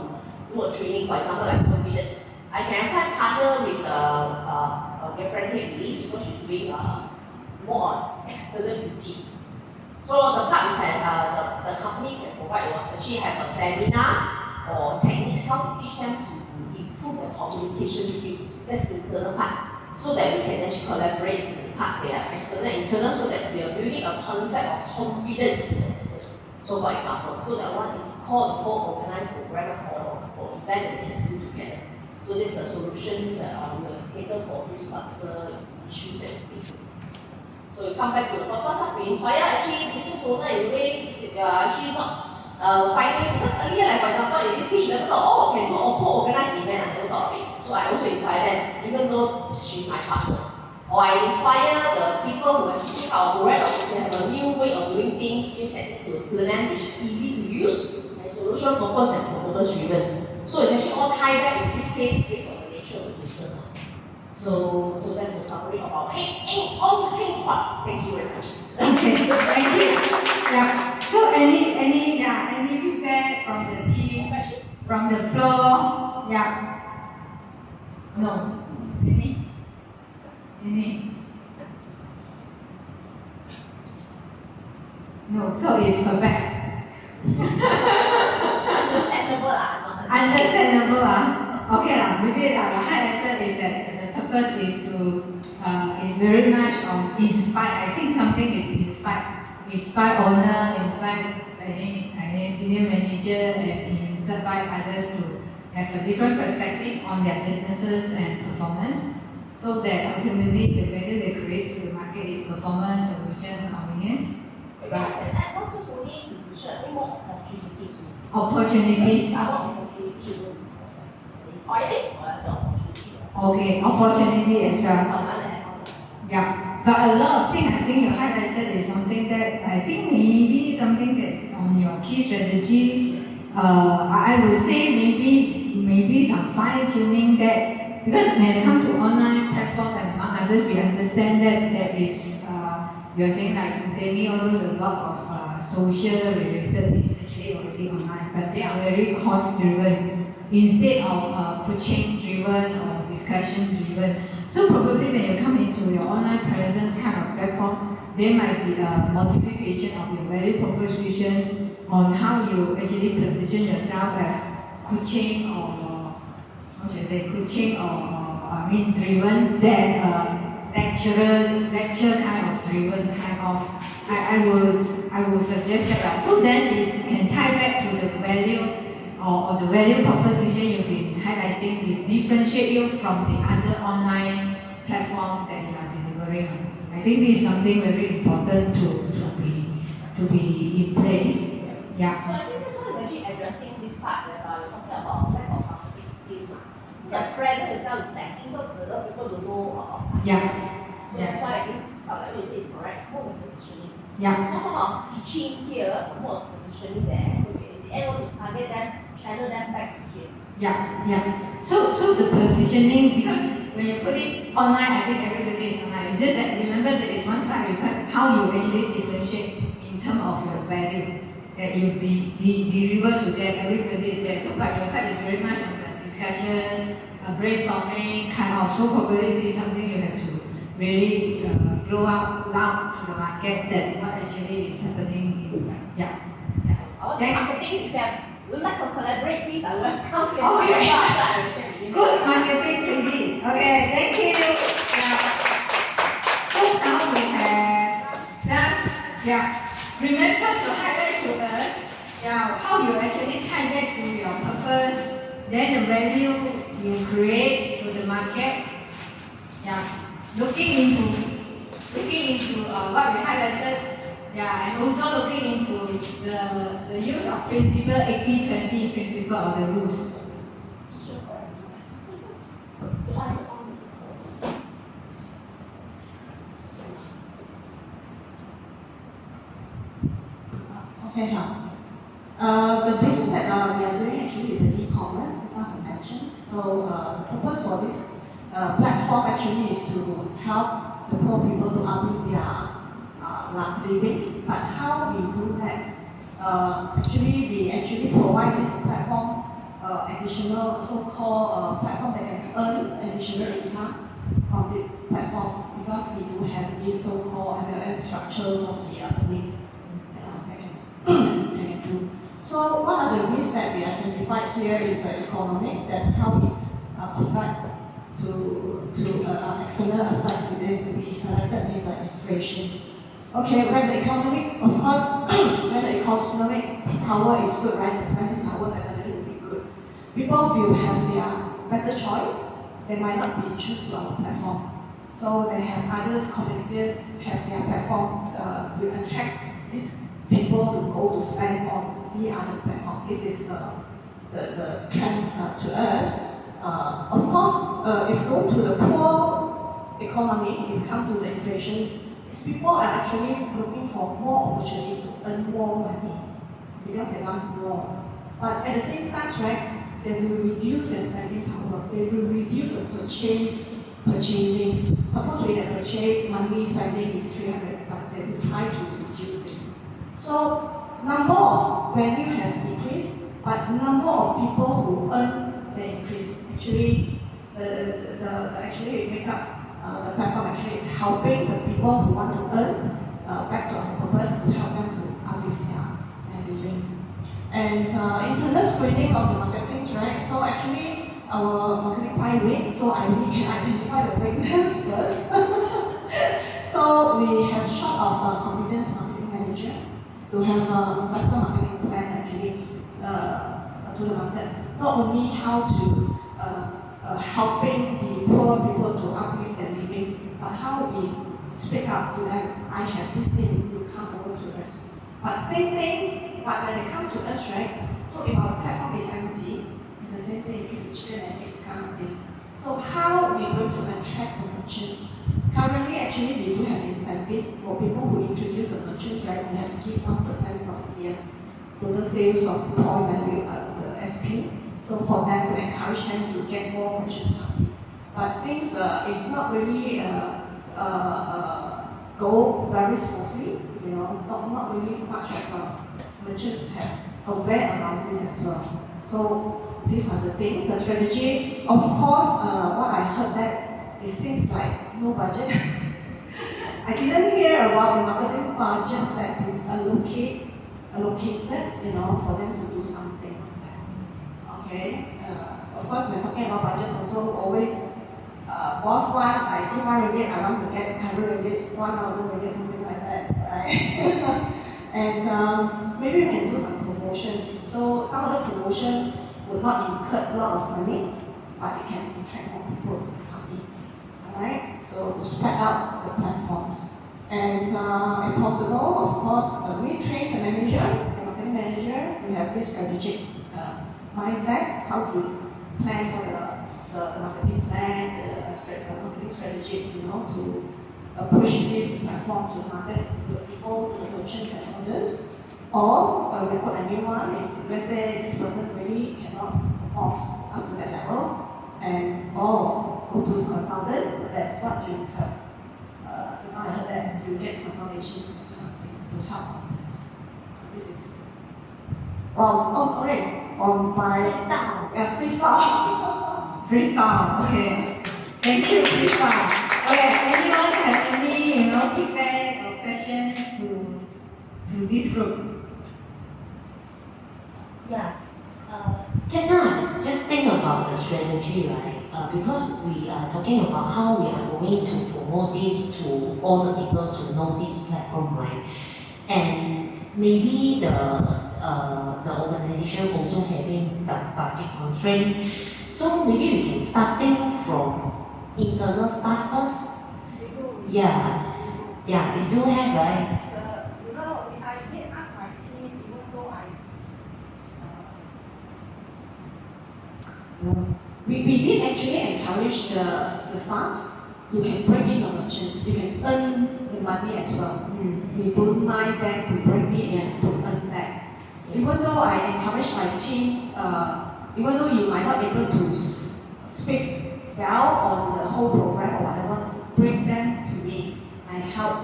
do a training, for example like confidence. I can partner with a dear friend here, Elise, because she's doing more on external beauty. So the part we can, the company can provide was actually have a seminar or techniques how to teach them to improve their communication skills. That's the internal part. So that we can actually collaborate in the part they are external and internal, so that we are building a concept of confidence in the person. So for example, so that one is called a co-organized program or event that we can do together. So this is a solution that we will cater for this particular issues that we face. So we come back to the purpose of we inspire actually business owner in a way they are actually not finding, because earlier, like for example, in this case, she never thought, oh, can do a co-organized event, I never thought of it. So I also inspire them, even though she's my partner. Or I inspire the people who actually think our brand, or they have a new way of doing things, new technique to implement, which is easy to use, and solution focused and purpose driven. So it's actually all tied back in this case based on the nature of the business. So that's the summary of our Thank you very much. Okay, thank you. Yeah. So any feedback from the team, Questions? from the floor? Yeah. No. Any? No. So it's perfect. Understandable. Understandable. Okay lah. Maybe the highlighter is that the purpose is to is very much on inspire. I think something is inspire owner, inspire any senior manager, and inspire others to have a different perspective on their businesses and performance, so that ultimately the value they create to the market is performance, solution, convenience. But not just only decision, more opportunities. Opportunities. Opportunity in this process. Inspiring or as an opportunity. Okay, opportunity as well. Yeah, but a lot of things I think you highlighted is something that I think maybe something that on your key strategy, I would say maybe some fine tuning that, because when it comes to online platform and among others, we understand that there is you're saying like Udemy, all those a lot of social related is actually already online, but they are very cost driven instead of coaching driven or discussion driven. So probably when you come into your online present kind of platform, there might be a modification of your value proposition on how you actually position yourself as coaching or driven than lecture kind of driven kind of. I will suggest that. So then it can tie back to the value or the value proposition you've been highlighting is differentiate you from the other online platform that you are delivering on. I think this is something very important to be in place. Yeah. So I think this one is actually addressing this part where we're talking about lack of marketing skills. The present itself is lacking, so a lot of people don't know about marketing. Yeah. So that's why I think like you say is correct, more of positioning. Yeah. Not sort of teaching here, but more of positioning there. So in the end, when we target them, channel them back to here. Yeah, yes. So the positioning, because when you put it online, I think everybody is online. It's just that remember there is one slide report how you actually differentiate in terms of your value that you deliver to them. Everybody is there. So but your side is very much on the discussion, brainstorming kind of. So probably this is something you have to really blow out loud to the market that what actually is happening in yeah. Then marketing, if you would like to collaborate, please, I welcome. Okay. Good marketing lady. Okay, thank you. Yeah. So now we have that's remember to highlight to us how you actually tie back to your purpose, then the value you create to the market. Yeah. Looking into what we highlighted. Yeah, and also looking into the use of principle 80-20 principle of the rules. Okay, the business that we are doing actually is an e-commerce, it's not connections. So the purpose for this platform actually is to help the poor people to uplift their living. But how we do that? We actually provide this platform additional so-called platform that can earn additional income from the platform, because we do have these so-called MLM structures of the earning that can do. So one of the risks that we identified here is the economic, that how it affect to external effect to this. We selected is the inflation. Okay, when the economic, of course, when the economic power is good, right, the spending power definitely will be good. People will have their better choice. They might not be choose to our platform. So they have others competitive, have their platform will attract these people to go to spend on the other platform. This is the trend to us. Of course, if you go to the poor economy, if you come to the inflations, people are actually looking for more opportunity to earn more money because they want more. But at the same time, right, they will reduce their spending power. They will reduce the purchasing. Suppose we have purchase monthly spending is 300, but they will try to reduce it. So number of value has decreased, but number of people who earn the increase. Actually, actually make up. The platform actually is helping the people who want to earn back to our purpose to help them to uplift their living. And internal screening of the marketing, right? So actually our marketing quite weak, so I really can identify the weakness first. So we have short of competence marketing manager to have a better marketing plan actually to the markets. Not only how to helping the poor people to uplift their living, but how we speak up to them. I have this thing, you come over to us. But same thing, but when they come to us, right? So if our platform is empty, it's the same thing, it's a chicken and eggs kind of things. So how we going to attract the merchants? Currently, actually, we do have incentive for people who introduce the merchants, right? We have to give 1% of the total sales of point value, the SP. So for them to encourage them to get more merchant money. But since it's not really go very smoothly, not really much of merchants have aware about this as well. So these are the things, the strategy. Of course, what I heard that it seems like no budget. I didn't hear about the marketing budgets that we allocated, for them to do something like that. Okay. Of course, when talking about budgets, also always boss one, I give 1 ringgit, I want to get 100 ringgit, 1,000 ringgit, something like that, right? And maybe we can do some promotion. So some of the promotion would not incur a lot of money, but it can attract more people to come in. Alright? So to spread out the platforms. And if possible, of course, we train the manager, the marketing manager, we have this strategic mindset, how to plan for the marketing plan, the marketing strategies, to push this platform to market to people, to merchants and others, or we put a new one. If let's say this person really cannot perform up to that level, and or go to consultant, that's what you have. Just now I heard that you get consultations and kind of things to help. This is from from my freestyle. Freestyle, okay. Thank you, freestyle. Okay, anyone have any, feedback or questions to this group? Yeah. Just now, just think about the strategy, right? Because we are talking about how we are going to promote this to all the people to know this platform, right? And maybe the organization also having some budget constraint. So maybe we can start from internal staff first. Yeah, we do have, right? I did ask my team, even though we did actually encourage the staff. You can bring in your merchants, you can earn the money as well. We don't mind them to bring in and to earn back. Even though I encourage my team, even though you might not be able to speak well on the whole program or whatever, bring them to me. I help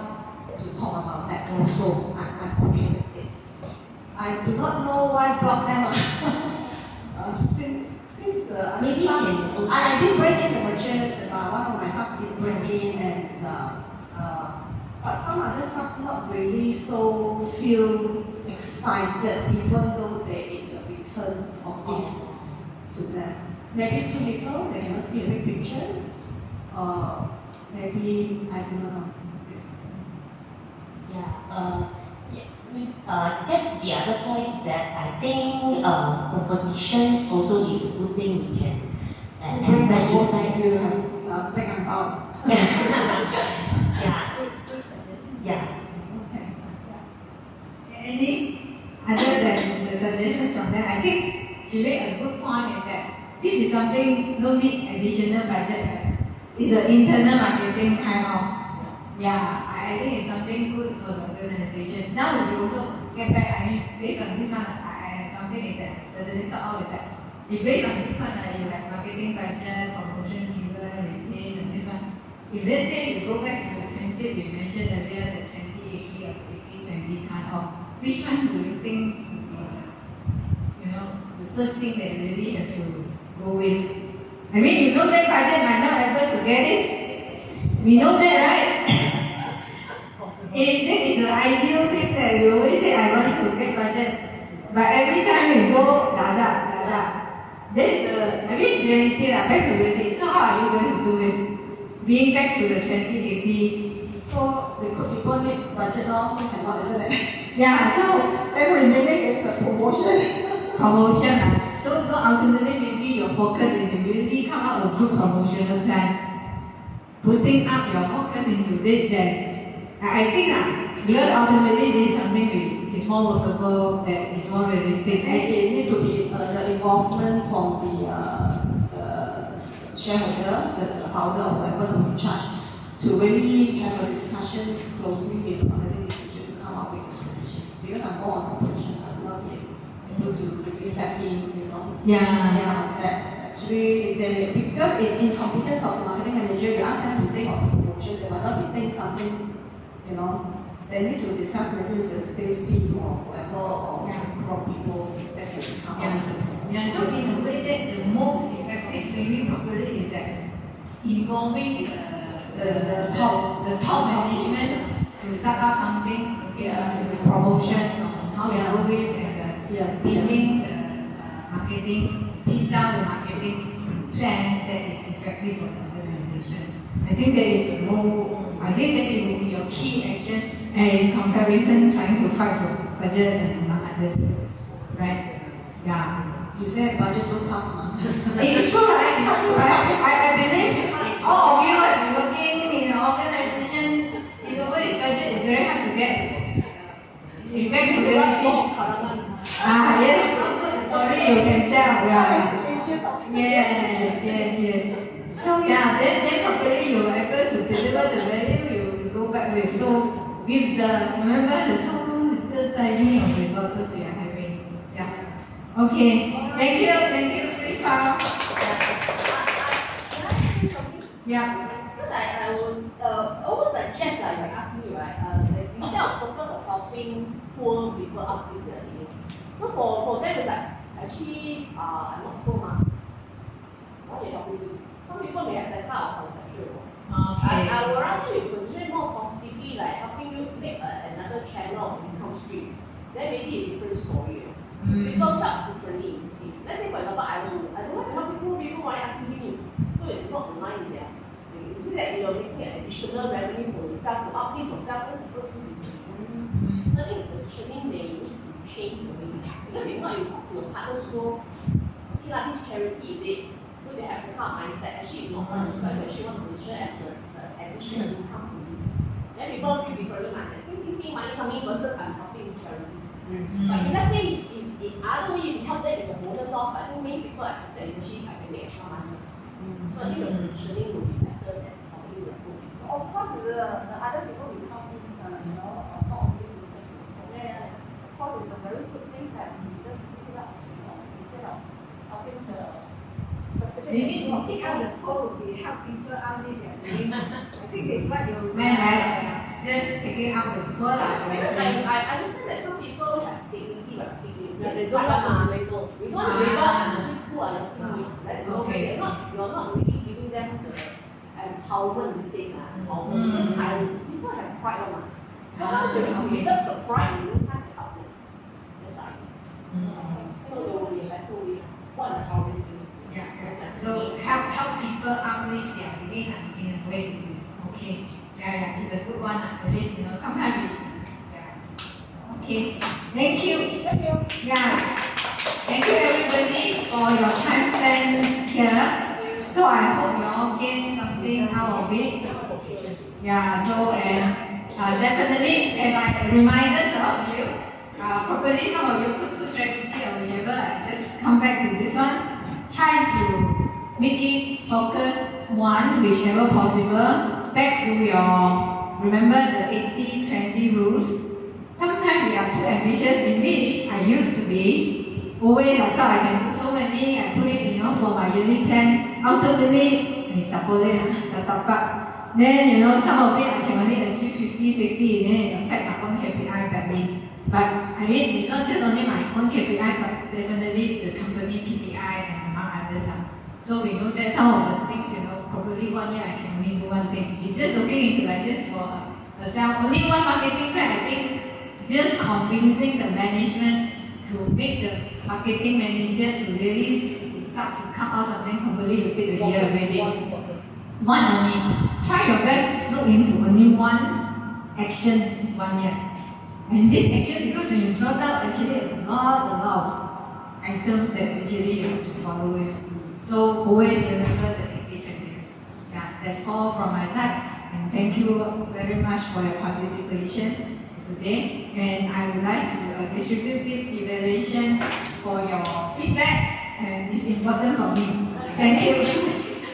to talk about that also. I'm okay with it. I do not know why block them. Since Maybe I did bring in the merchants, one of my staff did bring in, and but some other staff not really so feel excited, even though there is a return of this to them. Maybe too little, they cannot see a big picture. Maybe, I don't know. Yes. Just the other point that I think competitions also is a good thing we can Bring that embed inside inside. you have back and out. Yeah. Okay. Any other than the suggestions from them? I think she made a good point is that this is something no need additional budget. It's an internal marketing kind of. Yeah, I think it's something good for the organization. Now we also get back. Based on this one, something is that suddenly thought of is that if based on this one, you have marketing budget, promotion given, retain, and this one. If let's say you go back to the principle we mentioned earlier, the 20-80 or 80-20 kind of, which one do you think would be, the first thing that you really have to go with? I mean, you know that budget might not able to get it. We know that, right? That is the ideal thing that we always say, I want to get budget. But every time we go, there is reality, back to reality. So how are you going to do it? Being back to the 20-80. So the good people need budget also cannot, isn't it? Yeah, so Every minute is a promotion. promotion. So ultimately, maybe your focus is to really come up with good promotional plan. Putting up your focus into this, then I think because ultimately this is something is more workable, that is more realistic. And it need to be the involvement from the shareholder, the founder or whoever to be in charge, to really have a discussion closely with the marketing division to come up with strategies. Because I'm more on operation, I will not be able to really step in, that actually, because in competence of the marketing manager, you ask them to think of promotion, they might not be thinking something, they need to discuss maybe with the sales team or whoever, or from people that can come up with the promotion. So in a way that the most effective maybe properly is that involving the top management to start up something, to the promotion on how you go with and building the marketing, pin down the marketing plan that is effective for the organization. I think that is the more, I think that it will be your key action, and it's comparison trying to fight for budget and among others, right? Yeah. You said budget so tough, It's true, right? It's true, right? I believe all of you have been working in an organization. It's always budget. It's very hard to get. In fact, to yes, good story you can tell. Yes. So then probably you are able to deliver the value. You go back with. So with the, remember the so little tiny of resources we are having. Yeah. Okay. Thank you, Chris Pao. Can I say something? Yeah. Because I was always suggest like you ask me right, that instead of purpose of helping poor people out with their living. So for them it's like actually I'm not poor ma. What are you helping me? Some people may have that kind of conceptual. I would rather you position more positively, like helping you make another channel of income stream. Then maybe a different story. People felt differently in this case. Let's say for example, I don't want to help people why asking me. So it's not aligned there. You see that you're making an additional revenue for yourself to uplift yourself and people to be. So I think positioning may need to change the way. Because if not, you talk to your partners so okay lah, this charity is it. So they have the kind of mindset. Actually, it's not one, but you actually want to position as an additional income to you. Then people feel differently mindset. Think money coming versus I'm helping charity. But if let's say in other way you help that is a bonus off, I think many people accept that is actually I can make extra money. So I think the positioning will be better than helping the poor people. Of course, the other people will help you, not only with the people. Yeah. Of course, it's a very good thing that you just pick it up, instead of helping the specific. Maybe take out the poor will be help people out with their dream. I think that's what you meant, right? Just taking out the poor lah. Because I understand that some people have dignity, but Yeah, they don't want to be labeled. we don't want to label who are helping you. Right? Okay. You're not really giving them the empowerment these days. Empowerment. Because people have pride on. So how do you preserve the pride? You don't have to help them. That's our idea. So there will be a better way. What empowerment do you do? Yeah. So help people uplift their living in a way. Okay. Yeah, it's a good one. At least sometimes we. Yeah. Okay. Thank you. Yeah. Thank you everybody for your time spent here. So I hope you all gain something out of it. Yeah. So definitely, as I reminded some of you, probably some of you could do strategy or whichever. Just come back to this one. Try to make it focus one, whichever possible. Back to your, remember the 80-20 rules. Sometimes we are too ambitious, in which I used to be. Always I thought I can do so many, I put it for my yearly plan. Ultimately, I double it, the top up. Then some of it I can only achieve 50, 60, and then it affects my own KPI badly. But I mean, it's not just only my own KPI, but definitely the company KPI and among others. So we know that some of the things, probably 1 year I can only do one thing. It's just looking into like just for herself. Only one marketing plan, I think just convincing the management to make the marketing manager to really start to come out something completely will take a year already. One only. Try your best, look into only one action 1 year. And this action, because when you draw down actually a lot of items that actually you have to follow with. So always remember the 80-20. Yeah, that's all from my side. And thank you very much for your participation today. And I would like to distribute this evaluation for your feedback, and it's important for me. Thank you.